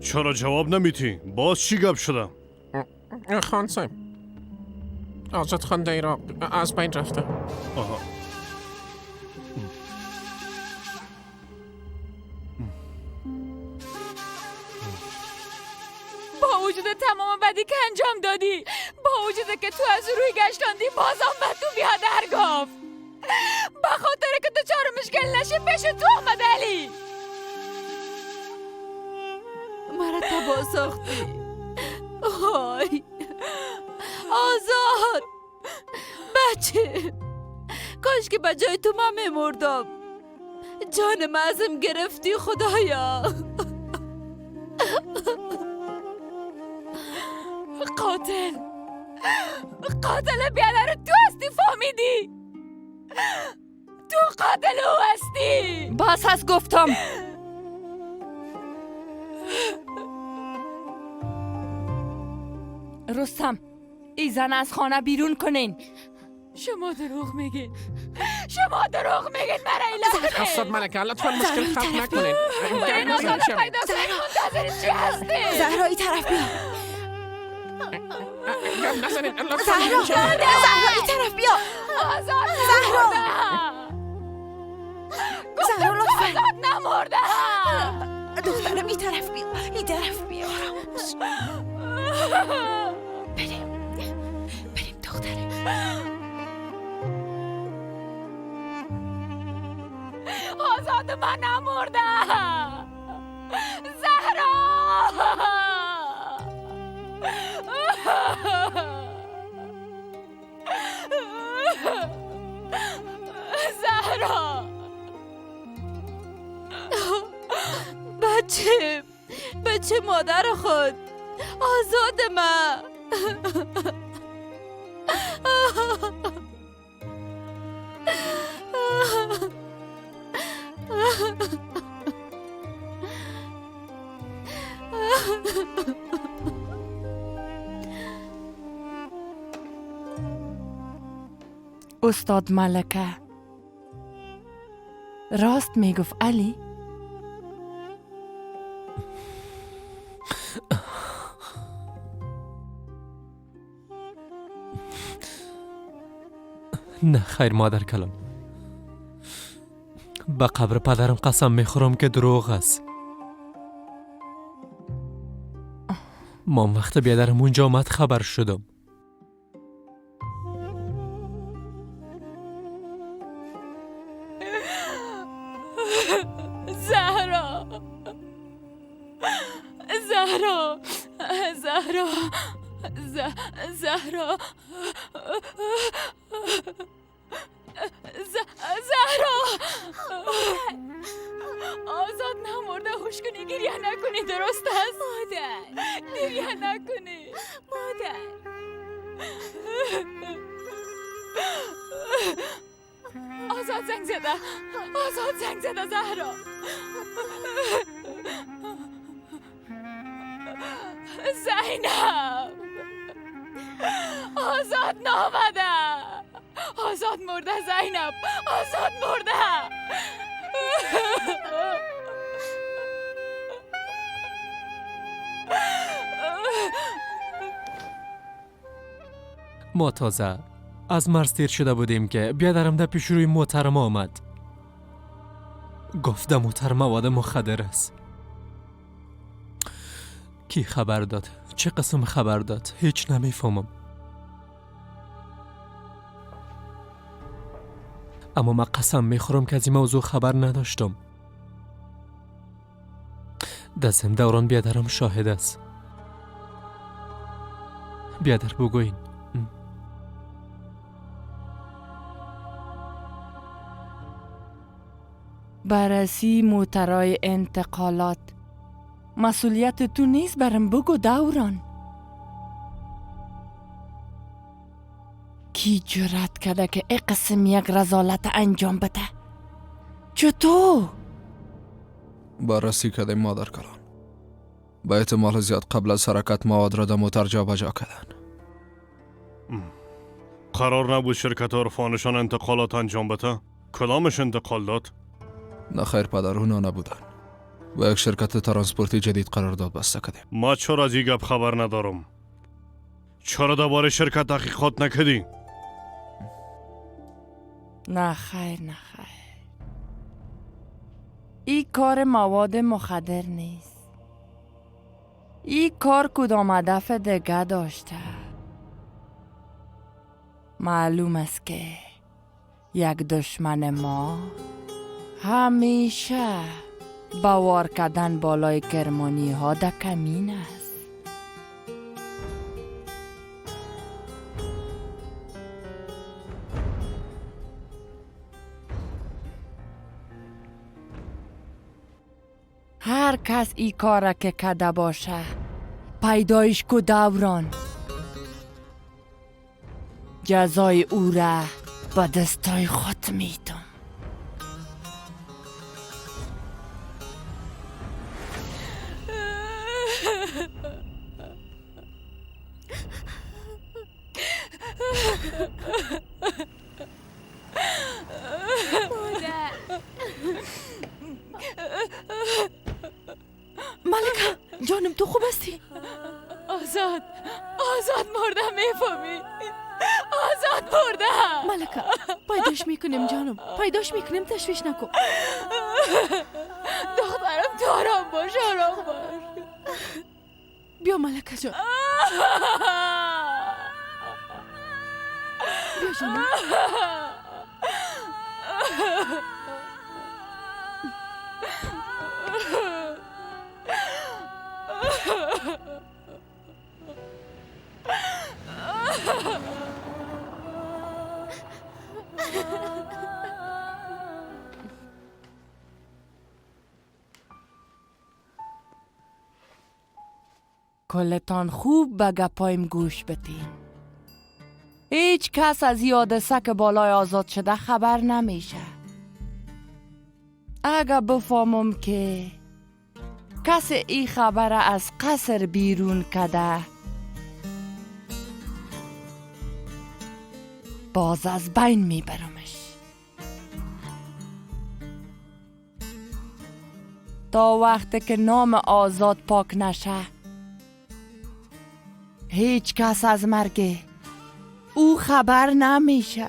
چرا جواب نمیتی؟ باز چی گپ شده؟ خان صاحب آزاد خان دیرا از بین رفته. آها. با وجود تمام بدی که انجام دادی، با وجود که تو از روی گشتاندی، بازم به تو بیا درگاف. به خاطر که تو چهار مشکل نشی پیش تو آمد علی. مرا تبا ساختی. آی آزاد بچه، کاش که به جای تو من میمردم. جان ازم گرفتی خدایا. قاتل بیادر تو هستی، فهمیدی؟ تو قاتل او هستی. بس از گفتم. رستم، ای زن از خانه بیرون کنین. شما دروغ میگین، شما دروغ میگین. مرا ایلا کنین. استاد ملکه لطفا مشکل خلق نکنین. این آزاد پیدا کنین. منتظر چی هستی؟ زهرا ای طرف بیا. زهرا ای طرف بیا. آزاد زهرا لطفا. آزاد نمرده. دخترم ای طرف بیا. ای طرف بیا. بریم دخترم. آزاد من نمرده. زهرا زهرا بچه مادر خود، آزاد من. استاد ملکه راست میگفت علی؟ نه خیر مادر کلام، به قبر پدرم قسم میخورم که دروغ است. ما وقت بیادرم اونجا آمد خبر شدم. زهرا زهرا زهرا زهرا زهرا آزاد نمرده. هوش کنی، گریه نکنی. درست است مادر؟ گریه نکنی مادر. آزاد زنگ زده. آزاد زنگ زده. زهرا زینب آزاد نامده. آزاد مرده. زینب آزاد مرده. ما تازه از مرز تیر شده بودیم که بیادرم در پیش روی محترم آمد. گفت محترم مواد مخدر است. کی خبر داد؟ چه قسم خبر داد؟ هیچ نمیفهمم. اما من قسم میخورم که از این موضوع خبر نداشتم. دستم دوران بیادرم شاهد است. بیادر بگوین. بررسی موترای انتقالات مسئولیت تو نیست. برم بگو دوران. کی جرأت کرده که این قسم یک رذالت انجام بده؟ چطور؟ بررسی کردیم مادر کلان. به احتمال زیاد قبل از حرکت مواد را در موتر جا بجا کردن. قرار نبود شرکت عرفانشان انتقالات انجام بده؟ کدامش انتقال داد؟ نه خیر پدر، اونا نبودن. و یک شرکت ترانسپورتی جدید قرارداد بسته کردیم. ما چرا از این گپ خبر ندارم؟ چرا درباره شرکت تحقیقات نکردی؟ نه خیر. این کار مواد مخدر نیست. این کار کدام هدف دیگه داشته. معلوم است که یک دشمن ما همیشه باور کردن بالای کرمانی ها در کمین است. هر کس ای کار که کده باشه پیدایش کو دوران، جزای او را به دستای خود میدم. ملکه جانم، تو خوب هستی؟ آزاد مردم، میفهمی؟ آزاد مردم. ملکه پیداش میکنیم جانم، پیداش میکنیم، تشویش نکن. دخترم تو آرام باش. بیا ملکه جان، بیا جانم. کلتان خوب به گپایم گوش بدین. هیچ کس از این حادثه که بالای آزاد شده خبر نمیشه. اگه بفهمم که کس این خبر از قصر بیرون کده، باز از بین میبرمش. تا وقتی که نام آزاد پاک نشه، هیچ کس از مرگ او خبر نمیشه.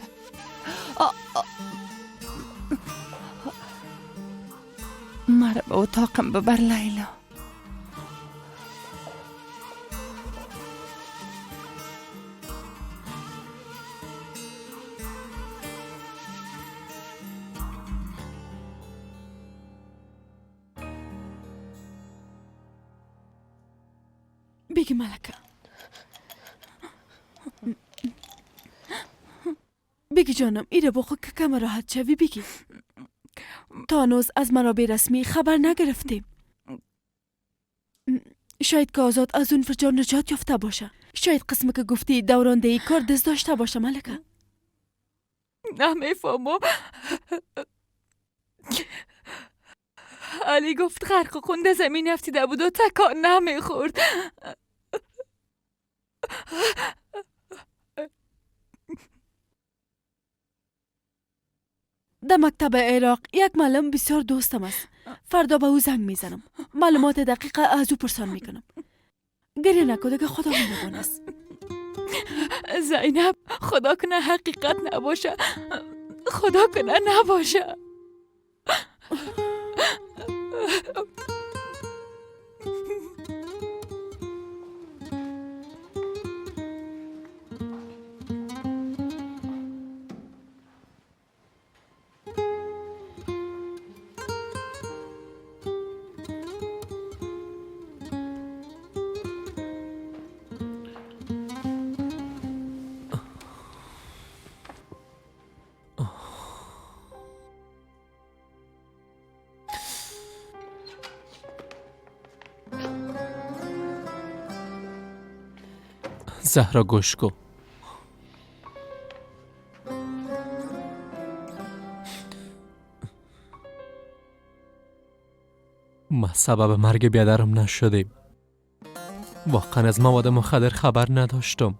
مرا به اتاقم ببر لیلا. بگی ملکه، بگی جانم، ایره بخو که کم راحت شوی. بگی تانوز از منابع رسمی خبر نگرفتیم. شاید که آزاد از اون فرجار نجات یافته باشه. شاید قسم که گفتی دورانده ای کار دست داشته باشه ملکه. نمیفهمم. علی گفت غرق و خونده زمین افتیده بود و تکان نمیخورد. در مکتب عراق یک معلم بسیار دوستم است. فردا به او زنگ میزنم، معلومات دقیق از او پرسان میکنم. گریه نکده که خدا مهربان است. زینب، خدا کنه حقیقت نباشه، خدا کنه نباشه. زهرا گوش کن. ما سبب مرگ بیادرم نشدیم. واقعا از مواد مخدر خبر نداشتم.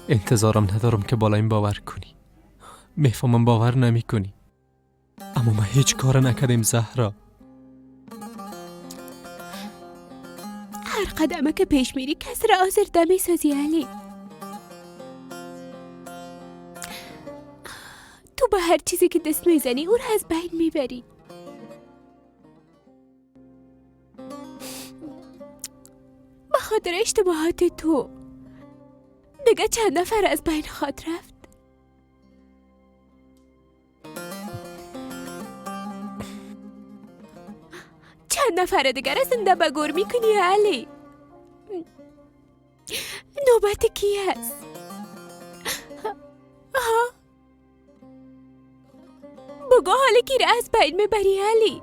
انتظارم ندارم که بالایم باور کنی. میفهمم باور نمی کنی، اما ما هیچ کار نکردیم زهرا. هر قدمه که پیش میری کس را آزرده میسازی علی. تو به هر چیزی که دست میزنی او را از بین میبری. به خاطر اشتباهات تو دیگه چند نفر از بین خواهد رفت. چند نفر دیگر زنده به گور میکنی علی. نوبت کی هست؟ بگو حالا کی را از بین میبری علی؟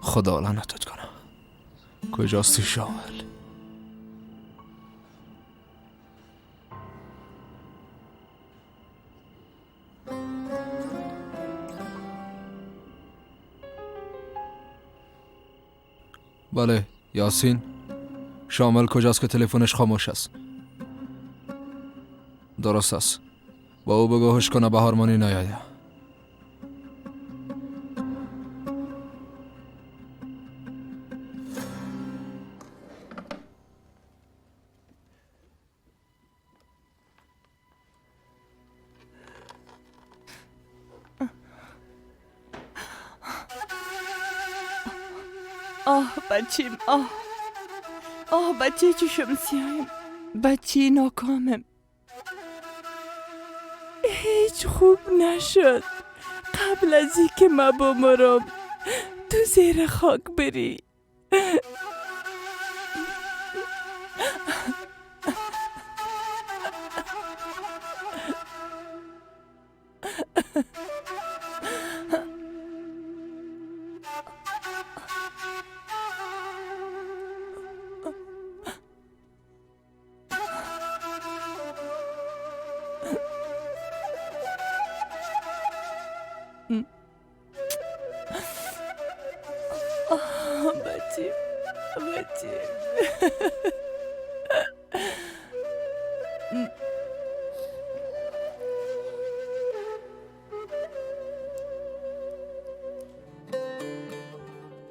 خدا لعنتت کنه. کجاستی شامل؟ بله یاسین، شامل کجاست که تلفنش خاموش است؟ درست است، با او بگو هوش کنه به هارمونی نیاید. آه بچیم، آه بچه چشم سیاهیم، بچه ناکامم. هیچ خوب نشد قبل از این که ما بمرم تو زیر خاک بری.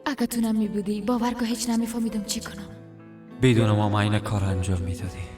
اگه تو نمی بودی باور که هیچ نمیفهمیدم چی کنم. بدون ما این کار انجام میدادی.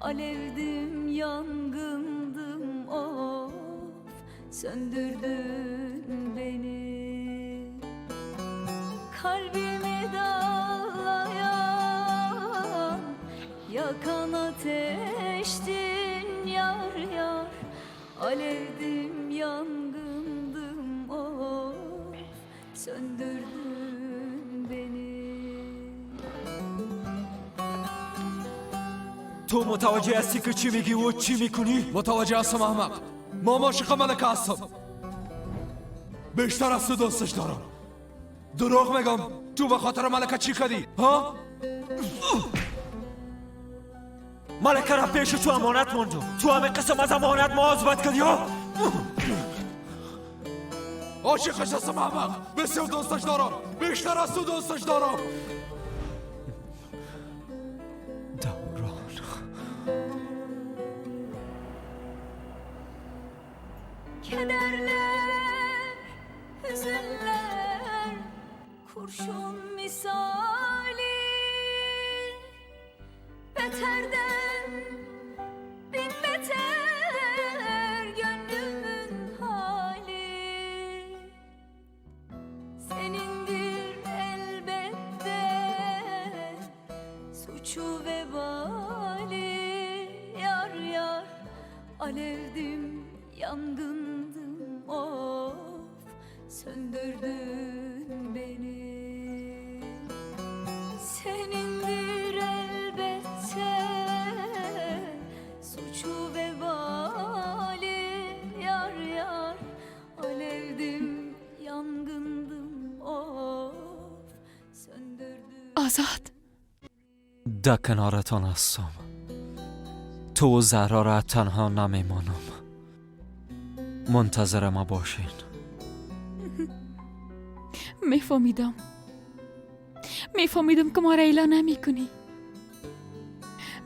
Alevdim, yangındım, of, söndürdün beni. Kalbimi dağlayan, yakan ateştin yar yar. Alevdim, yangındım, of, söndürdün beni. تو متوجه هستی که چی میگی و چی میکنی؟ متوجه هستم احمق. ماما عاشق ملکه هستم. بیشتر از تو دوستش دارم. دروغ میگم. تو به خاطر ملکه چی کردی؟ ها؟ ملکه را پیش تو امانت موندم. تو همه قسم از امانت مواظبت کردی ها؟ عاشقش هستم احمق. بسیار دوستش دارم. بیشتر از تو دوستش دارم. Kederler, hüzünler, kurşun misali, beterden bin beter gönlümün hali. Alevdim, yangındım, of, söndürdün beni. Senindir elbette suçu vebali, yar yar. Alevdim, yangındım, of, söndürdün. آزاد در کنارتان هستم. تو و زهرا را تنها نمیمانم. منتظر ما باشین. میفهمیدم که ما را اعلان نمی کنی.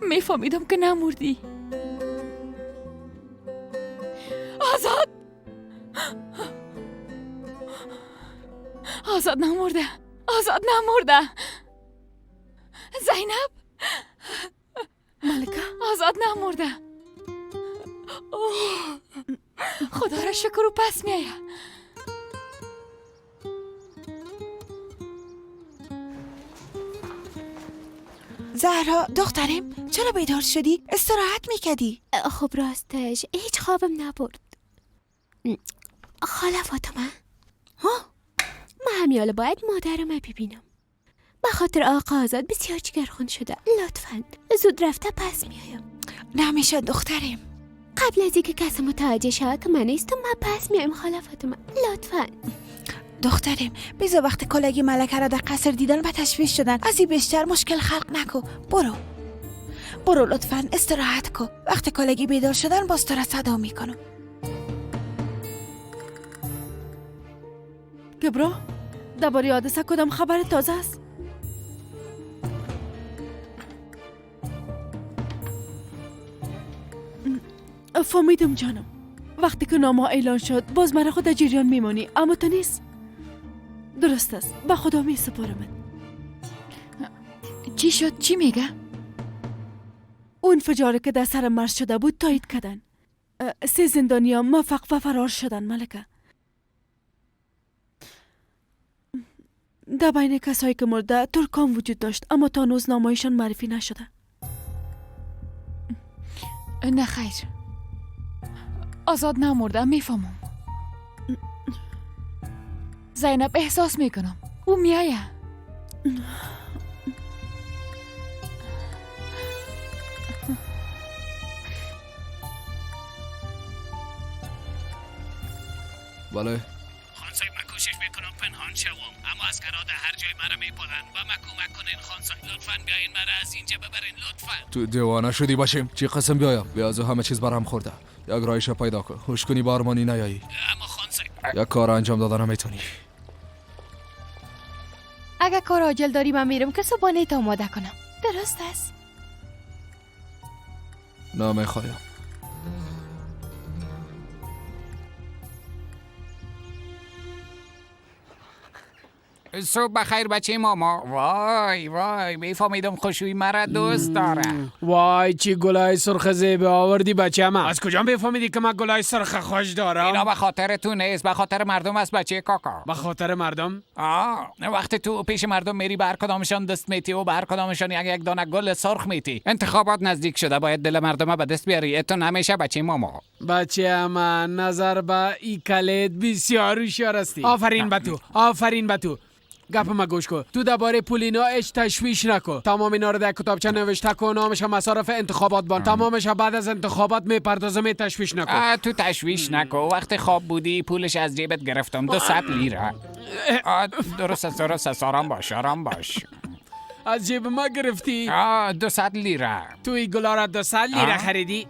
میفهمیدم که نمردی. آزاد نمرده. آزاد نمرده. زینب ملکه آزاد نمرده. خدا را شکر و پس میایه. زهرا دخترم چرا بیدار شدی؟ استراحت میکردی؟ خب راستش هیچ خوابم نبرد. خاله فاطمه من همیاله باید مادرم ببینم. به خاطر آقا آزاد بسیار جگرخون شده. لطفاً زود رفته پس میایم. نمیشه دخترم. قبل از اینکه کسی متوجه شود که من نیستم من پس میایم خاله فاطمه. لطفاً دخترم بیزا وقت کلگی ملکه را در قصر دیدن و تشویش شدن. از این بیشتر مشکل خلق نکو. برو لطفاً استراحت کو. وقت کلگی بیدار شدن باز تو را صدا میکنم. گبرا درباره حادثه کدام خبر تازه است؟ فهمیدم جانم. وقتی که نامه اعلان شد باز مرا خود در جریان میمانی، اما تو نیست. درست است، به خدا می سپارمت. چی شد؟ چی میگه؟ اون انفجاری که در سر مرز شده بود تایید کردن. 3 زندانیان موفق و فرار شدن ملکه. در بین کسایی که مرده ترکان وجود داشت، اما تا هنوز نامه‌هایشان معرفی نشده. نه خیر، آزاد نمرده. میفهمم. زینب احساس میکنم او میایه. بله خانسای من کوشش میکنم پنهان شوم، اما از کراده هر جای مرا میبرن و من کمک کنین. خانسای لطفاً بیاین مرا از اینجا ببرین لطفاً. تو دیوانه شدی باشیم؟ چی قسم بیایم؟ بیازو همه چیز برام خورده. یک رایش پیدا کن. هوش کنی بارمانی نیایی. اما خانسای یک کار انجام دادن نمیتونی. اگر کار عاجل داری من میرم که صبحانه تا آماده کنم. درست است؟ نمیخوایم. صبح بخیر بچه ماما. وای میفهمیدم خوشوی مرا دوست داره. وای چی گلای سرخ زیبه آوردی بچه من. از کجا بفهمیدی که من گلای سرخ خوش دارم؟ اینا به خاطر تو نیست، به خاطر مردم است بچه کاکا. به خاطر مردم؟ وقتی تو پیش مردم میری به هر کدامشان دست میتی و به هر کدامشان یک دانه گل سرخ میتی. انتخابات نزدیک شده، باید دل مردم به دست بیاری. تو نمیشه بچه ماما. بچه من نظر به ای کلید بسیار هوشیار هستی. آفرین به تو. گپ ما گوش کن. تو درباره پولینا اش تشویش نکن. تمام اینا رو در کتابچه نوشته کن. نامش مصارف انتخابات بان. تمامش بعد از انتخابات میپردازم. تشویش نکن. تو تشویش نکن. وقتی خواب بودی پولش از جیبت گرفتم. 200 لیره. درست است. آرام باش. از جیب ما گرفتی؟ 200 لیره. تو ای گلا را 200 لیره خریدی؟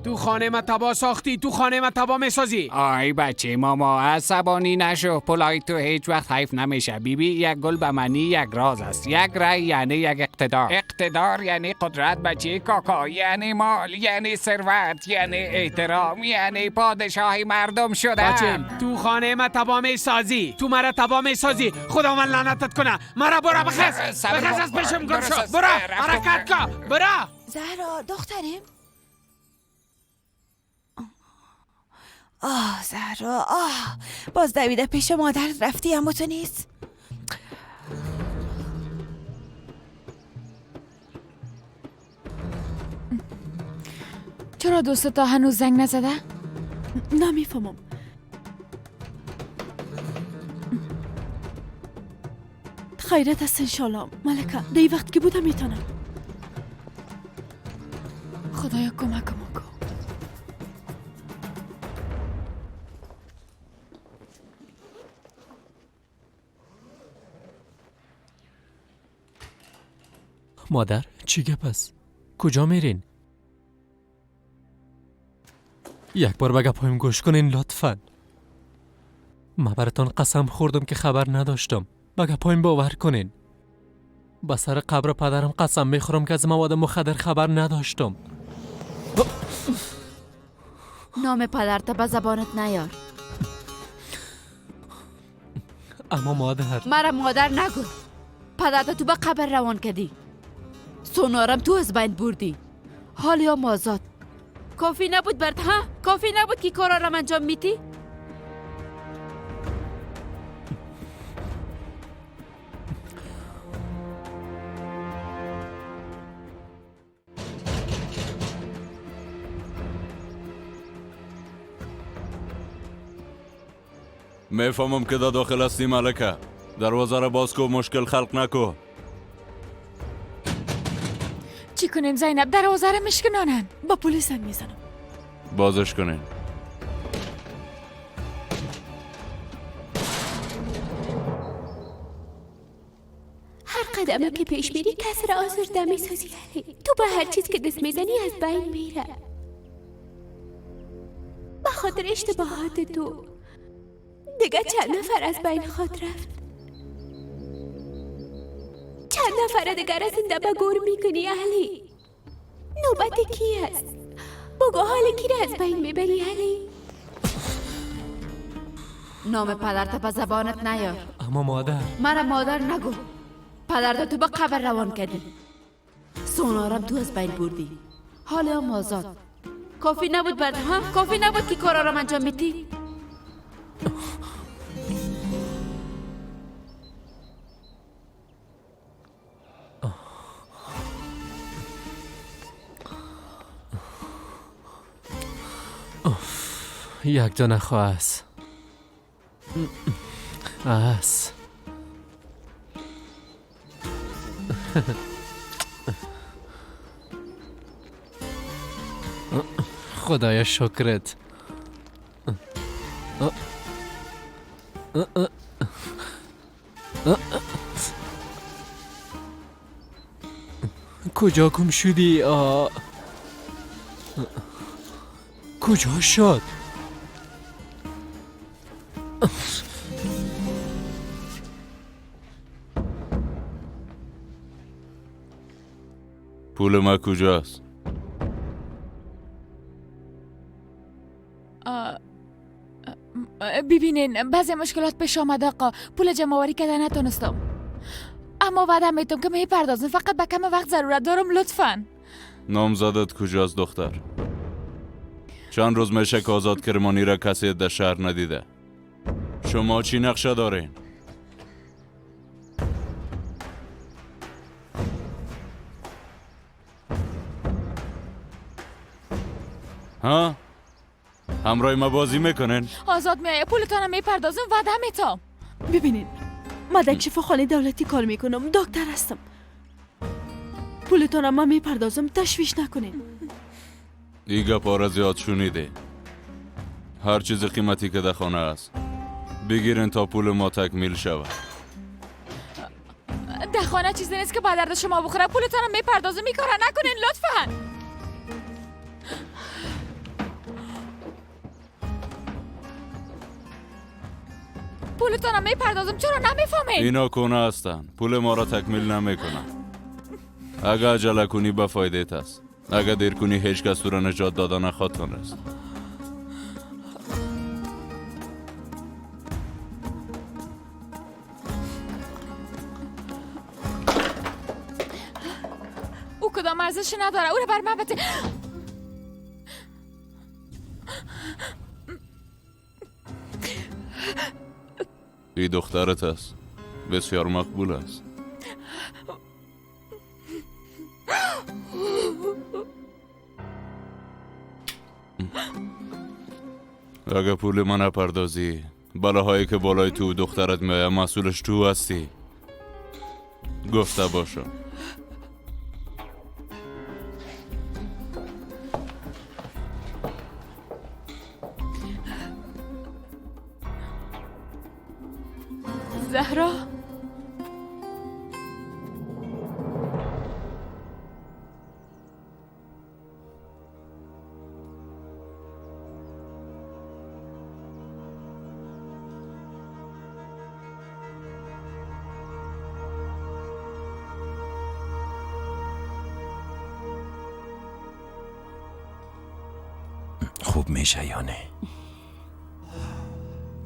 تو خانه ما تبا ساختی، تو خانه ما تبا میسازی. آی بچه ماما عصبانی نشو. پولای تو هیچ وقت حیف نمیشه. بیبی یک گل به معنی یک راز است. یک رای یعنی یک اقتدار. اقتدار یعنی قدرت بچه کاکا، یعنی مال، یعنی ثروت، یعنی احترام، یعنی پادشاهی مردم شدن. بچه تو خانه ما تبا میسازی، تو مرا تبا میسازی. خدا من لعنتت کنه. مرا برو بخز از پیشم گم شو. برو حرکت کن. برو. زهرا دخترم. زهرا باز دویده پیش مادر رفتی اما تو نیست. چرا دوست تا هنوز زنگ نزده؟ نمیفهمم. خیرت است انشالله ملکه. دی وقت که بودم میتونم. خدایا کمکم کن. مادر چی گپ است؟ کجا میرین؟ یک بار به گپایم گوش کنین لطفاً. من براتون قسم خوردم که خبر نداشتم. به گپایم باور کنین. با سر قبر پدرم قسم میخورم که از مواد مخدر خبر نداشتم. نام پدرت به زبانت نیار. اما مادر مرا مادر نگو. پدرت تو به قبر روان کردی. سونارم تو از بین بردی. حالی هم آزاد. کافی نبود برد ها؟ کافی نبود که کارا را انجام میتی؟ میفهمم که در داخل هستی ملکه. دروازه را باز کو، مشکل خلق نکو. چی کنیم زینب؟ دروازه رو میشکنانن. با پلیس هم میزنم. بازش کنین. هر قدمی که پیش میری کس را آزرده میسازی. تو به هر چیز که دست میزنی از بین میره. به خاطر اشتباهات تو دیگه چند نفر از بین خود رفت. چند نفر دیگر از زنده به گور میکنی علی. نوبت کی است؟ بگو حال کی را از بین میبری علی؟ نام پدرت به زبانت نیار. اما مادر مرا مادر نگو. پدرت تو به قبر روان کردی. سونارم تو از بین بردی. حالی هم آزاد. کافی نبود برد ها؟ کافی نبود که کارا را انجام میدی؟ یک جا نخواه است. خدایا شکرت. کجا گم شدی؟ کجا شد؟ پول ما کجاست؟ ببینین بعضی مشکلات پیش آمد آقا. پول جمع‌آوری کردن نتونستم. اما وعده میتونم که میپردازم. فقط به کم وقت ضرورت دارم لطفاً. نامزدت کجاست دختر؟ چند روز میشه که آزاد کرمانی را کسی در شهر ندیده. شما چی نقشه دارین؟ ها؟ همراه ما بازی میکنین؟ آزاد میایه پولتانم میپردازم وعده میتونم. ببینین من در شفاخانه دولتی کار میکنم. دکتر هستم. پولتانم من میپردازم. تشویش نکنین. دیگه پاره زیاد شنیده. هر چیز قیمتی که در خانه است بگیرین تا پول ما تکمیل شود. در خانه چیزی نیست که با درد شما بخوره. پولتانم میپردازم. میکاره نکنین لطفاً. پولتانم میپردازم. چرا نمیفهمین؟ اینا کنه هستن. پول ما را تکمیل نمیکنن. اگه عجله کنی به فایدهت است. اگه دیر کنی هیچ کس تو را نجات داده نخواهد است. او کدام ارزشی نداره. او رو بر من بده. ای دخترت است. بسیار مقبول است. اگه پول من نپردازی بلاهایی که بالای تو دخترت میاد مسئولش تو هستی. گفته باشم. زهرا خوب میشه یا نه؟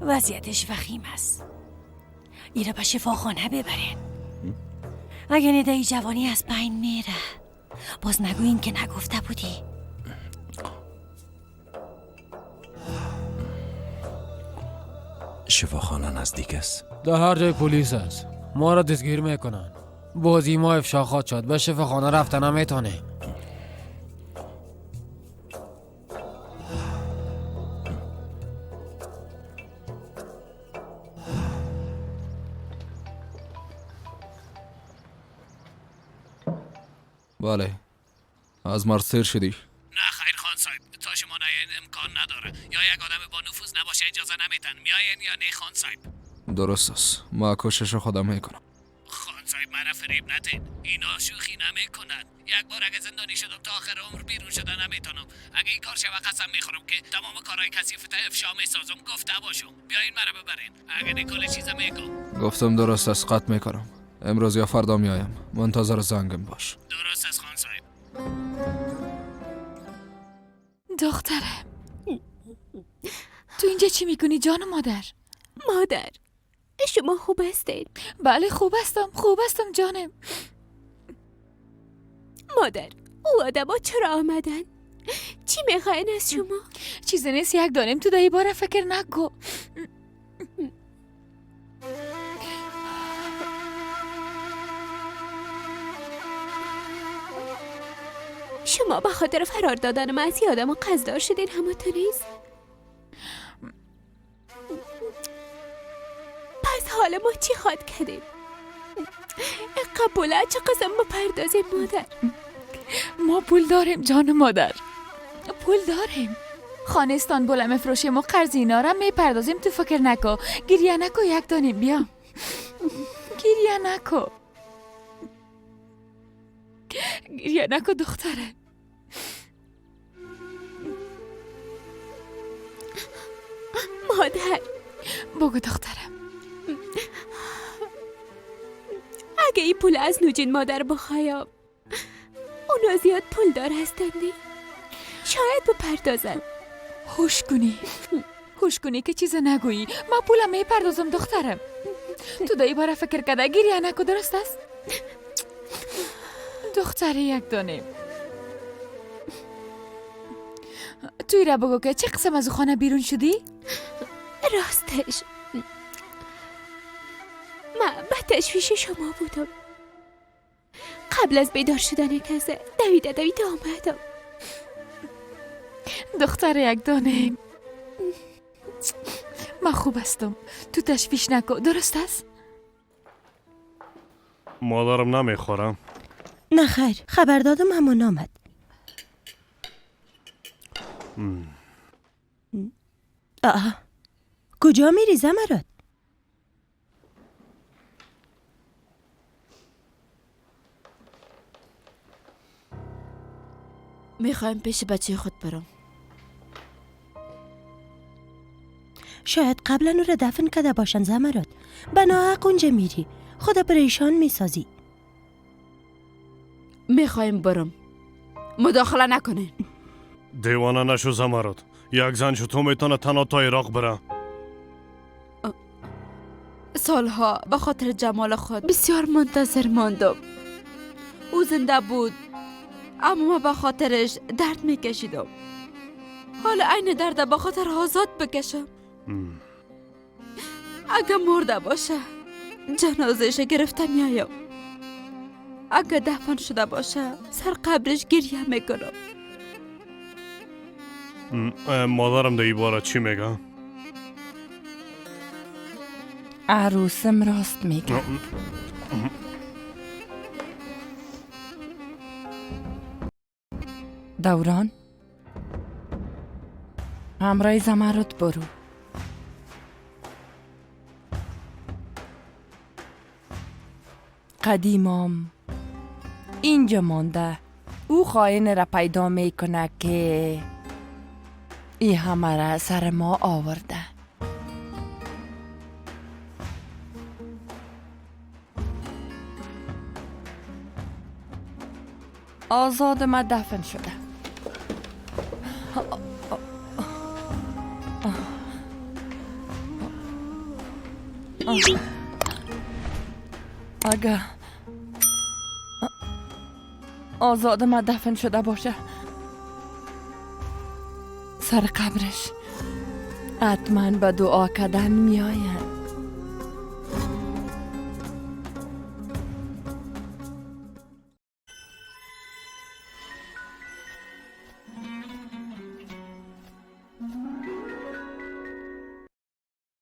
وضعیتش وخیم است. ایره به شفاخانه ببرین. اگه ندایی جوانی از بین میره باز نگوین که نگفته بودی. شفاخانه نزدیک است. در هر جای پلیس است. ما را دستگیر میکنن. بازی ما افشاخات شد. به شفاخانه رفتن نمیتونه. بله از مرد سیر شدی؟ نه خیر خان صاحب، تا شما نیاین امکان نداره. یا یک آدم با نفوذ نباشه اجازه نمیتن. میاین یا نه خان صاحب؟ درست است. ما کوشش خودم میکنم. خان صاحب مرا فریب ندید. اینا شوخی نمیکنن. یک بار اگه زندانی شدم تا آخر عمر بیرون شدن نمیتونم. اگه این کار شوه قسم میخورم که تمام کارهای کثیفت افشا میسازم. گفته باشم بیاین مرا ببرین. اگه نکل چیز میگم. گفتم درست است. قطع میکنم. امروز یا فردا میایم. منتظر زنگم باش. درست است خان صاحب. دخترم تو اینجا چی میکنی جان مادر؟ مادر شما خوب هستید؟ بله خوب هستم جانم. مادر او آدما چرا آمدن؟ چی میخواین از شما؟ چیزی نیست یک دانیم تو دایی باره فکر نکو. شما به خاطر فرار دادن من از یه آدم قصدار شدین همه نیست؟ پس حالا ما چی خواد کردیم؟ قبوله چه قسم بپردازیم مادر؟ ما پول داریم جان مادر، پول داریم. خانه استانبول مفروشیم و قرض اینا را میپردازیم. تو فکر نکو، گریه نکو یک دانیم. بیا گریه نکو، گریه نکو دختره. مادر بگو دخترم. اگه این پول از نوجین مادر بخوایم اونا زیاد پول دار هستندی، شاید بپردازن. هوش کنی که چیز نگویی. ما پولم میپردازم دخترم. تو دایی باره فکر کرده. گریه نکو درست است دختره یک دانه. توی را بگو که چه قسم از خانه بیرون شدی؟ راستش من به تشویش شما بودم. قبل از بیدار شدن کسی دویده آمدم. دختر یک دانه من خوب هستم. تو تشویش نکن درست است؟ مادرم نمیخورم. نه خیر خبر دادم همون آمد. کجا میری زمرد؟ میخوایم پیش بچه خود برم. شاید قبلا او را دفن کرده باشن زمرد. بناحق اونجا میری خدا پریشان میسازی. میخوایم برم. مداخله نکنین. دیوانه نشو زمرد. یک زن شو تو میتونه تنها تا عراق بره. سالها به خاطر جمال خود بسیار منتظر ماندم. او زنده بود اما من به خاطرش درد میکشیدم. حالا عین درد به خاطر آزاد بکشم. اگه مرده باشه جنازهش گرفته میایم. اگه دفن شده باشه سر قبرش گریه میکنم. مادرم در این باره چی میگه؟ عروسم راست میگه. دوران همراه زمرد برو. قدیمام اینجا مانده. او خائن را پیدا میکنه که ای همه را سر ما آورده. آزاد ما دفن شده. اگه آزاد ما دفن شده باشه سر قبرش حتما به دعا کردن میآید.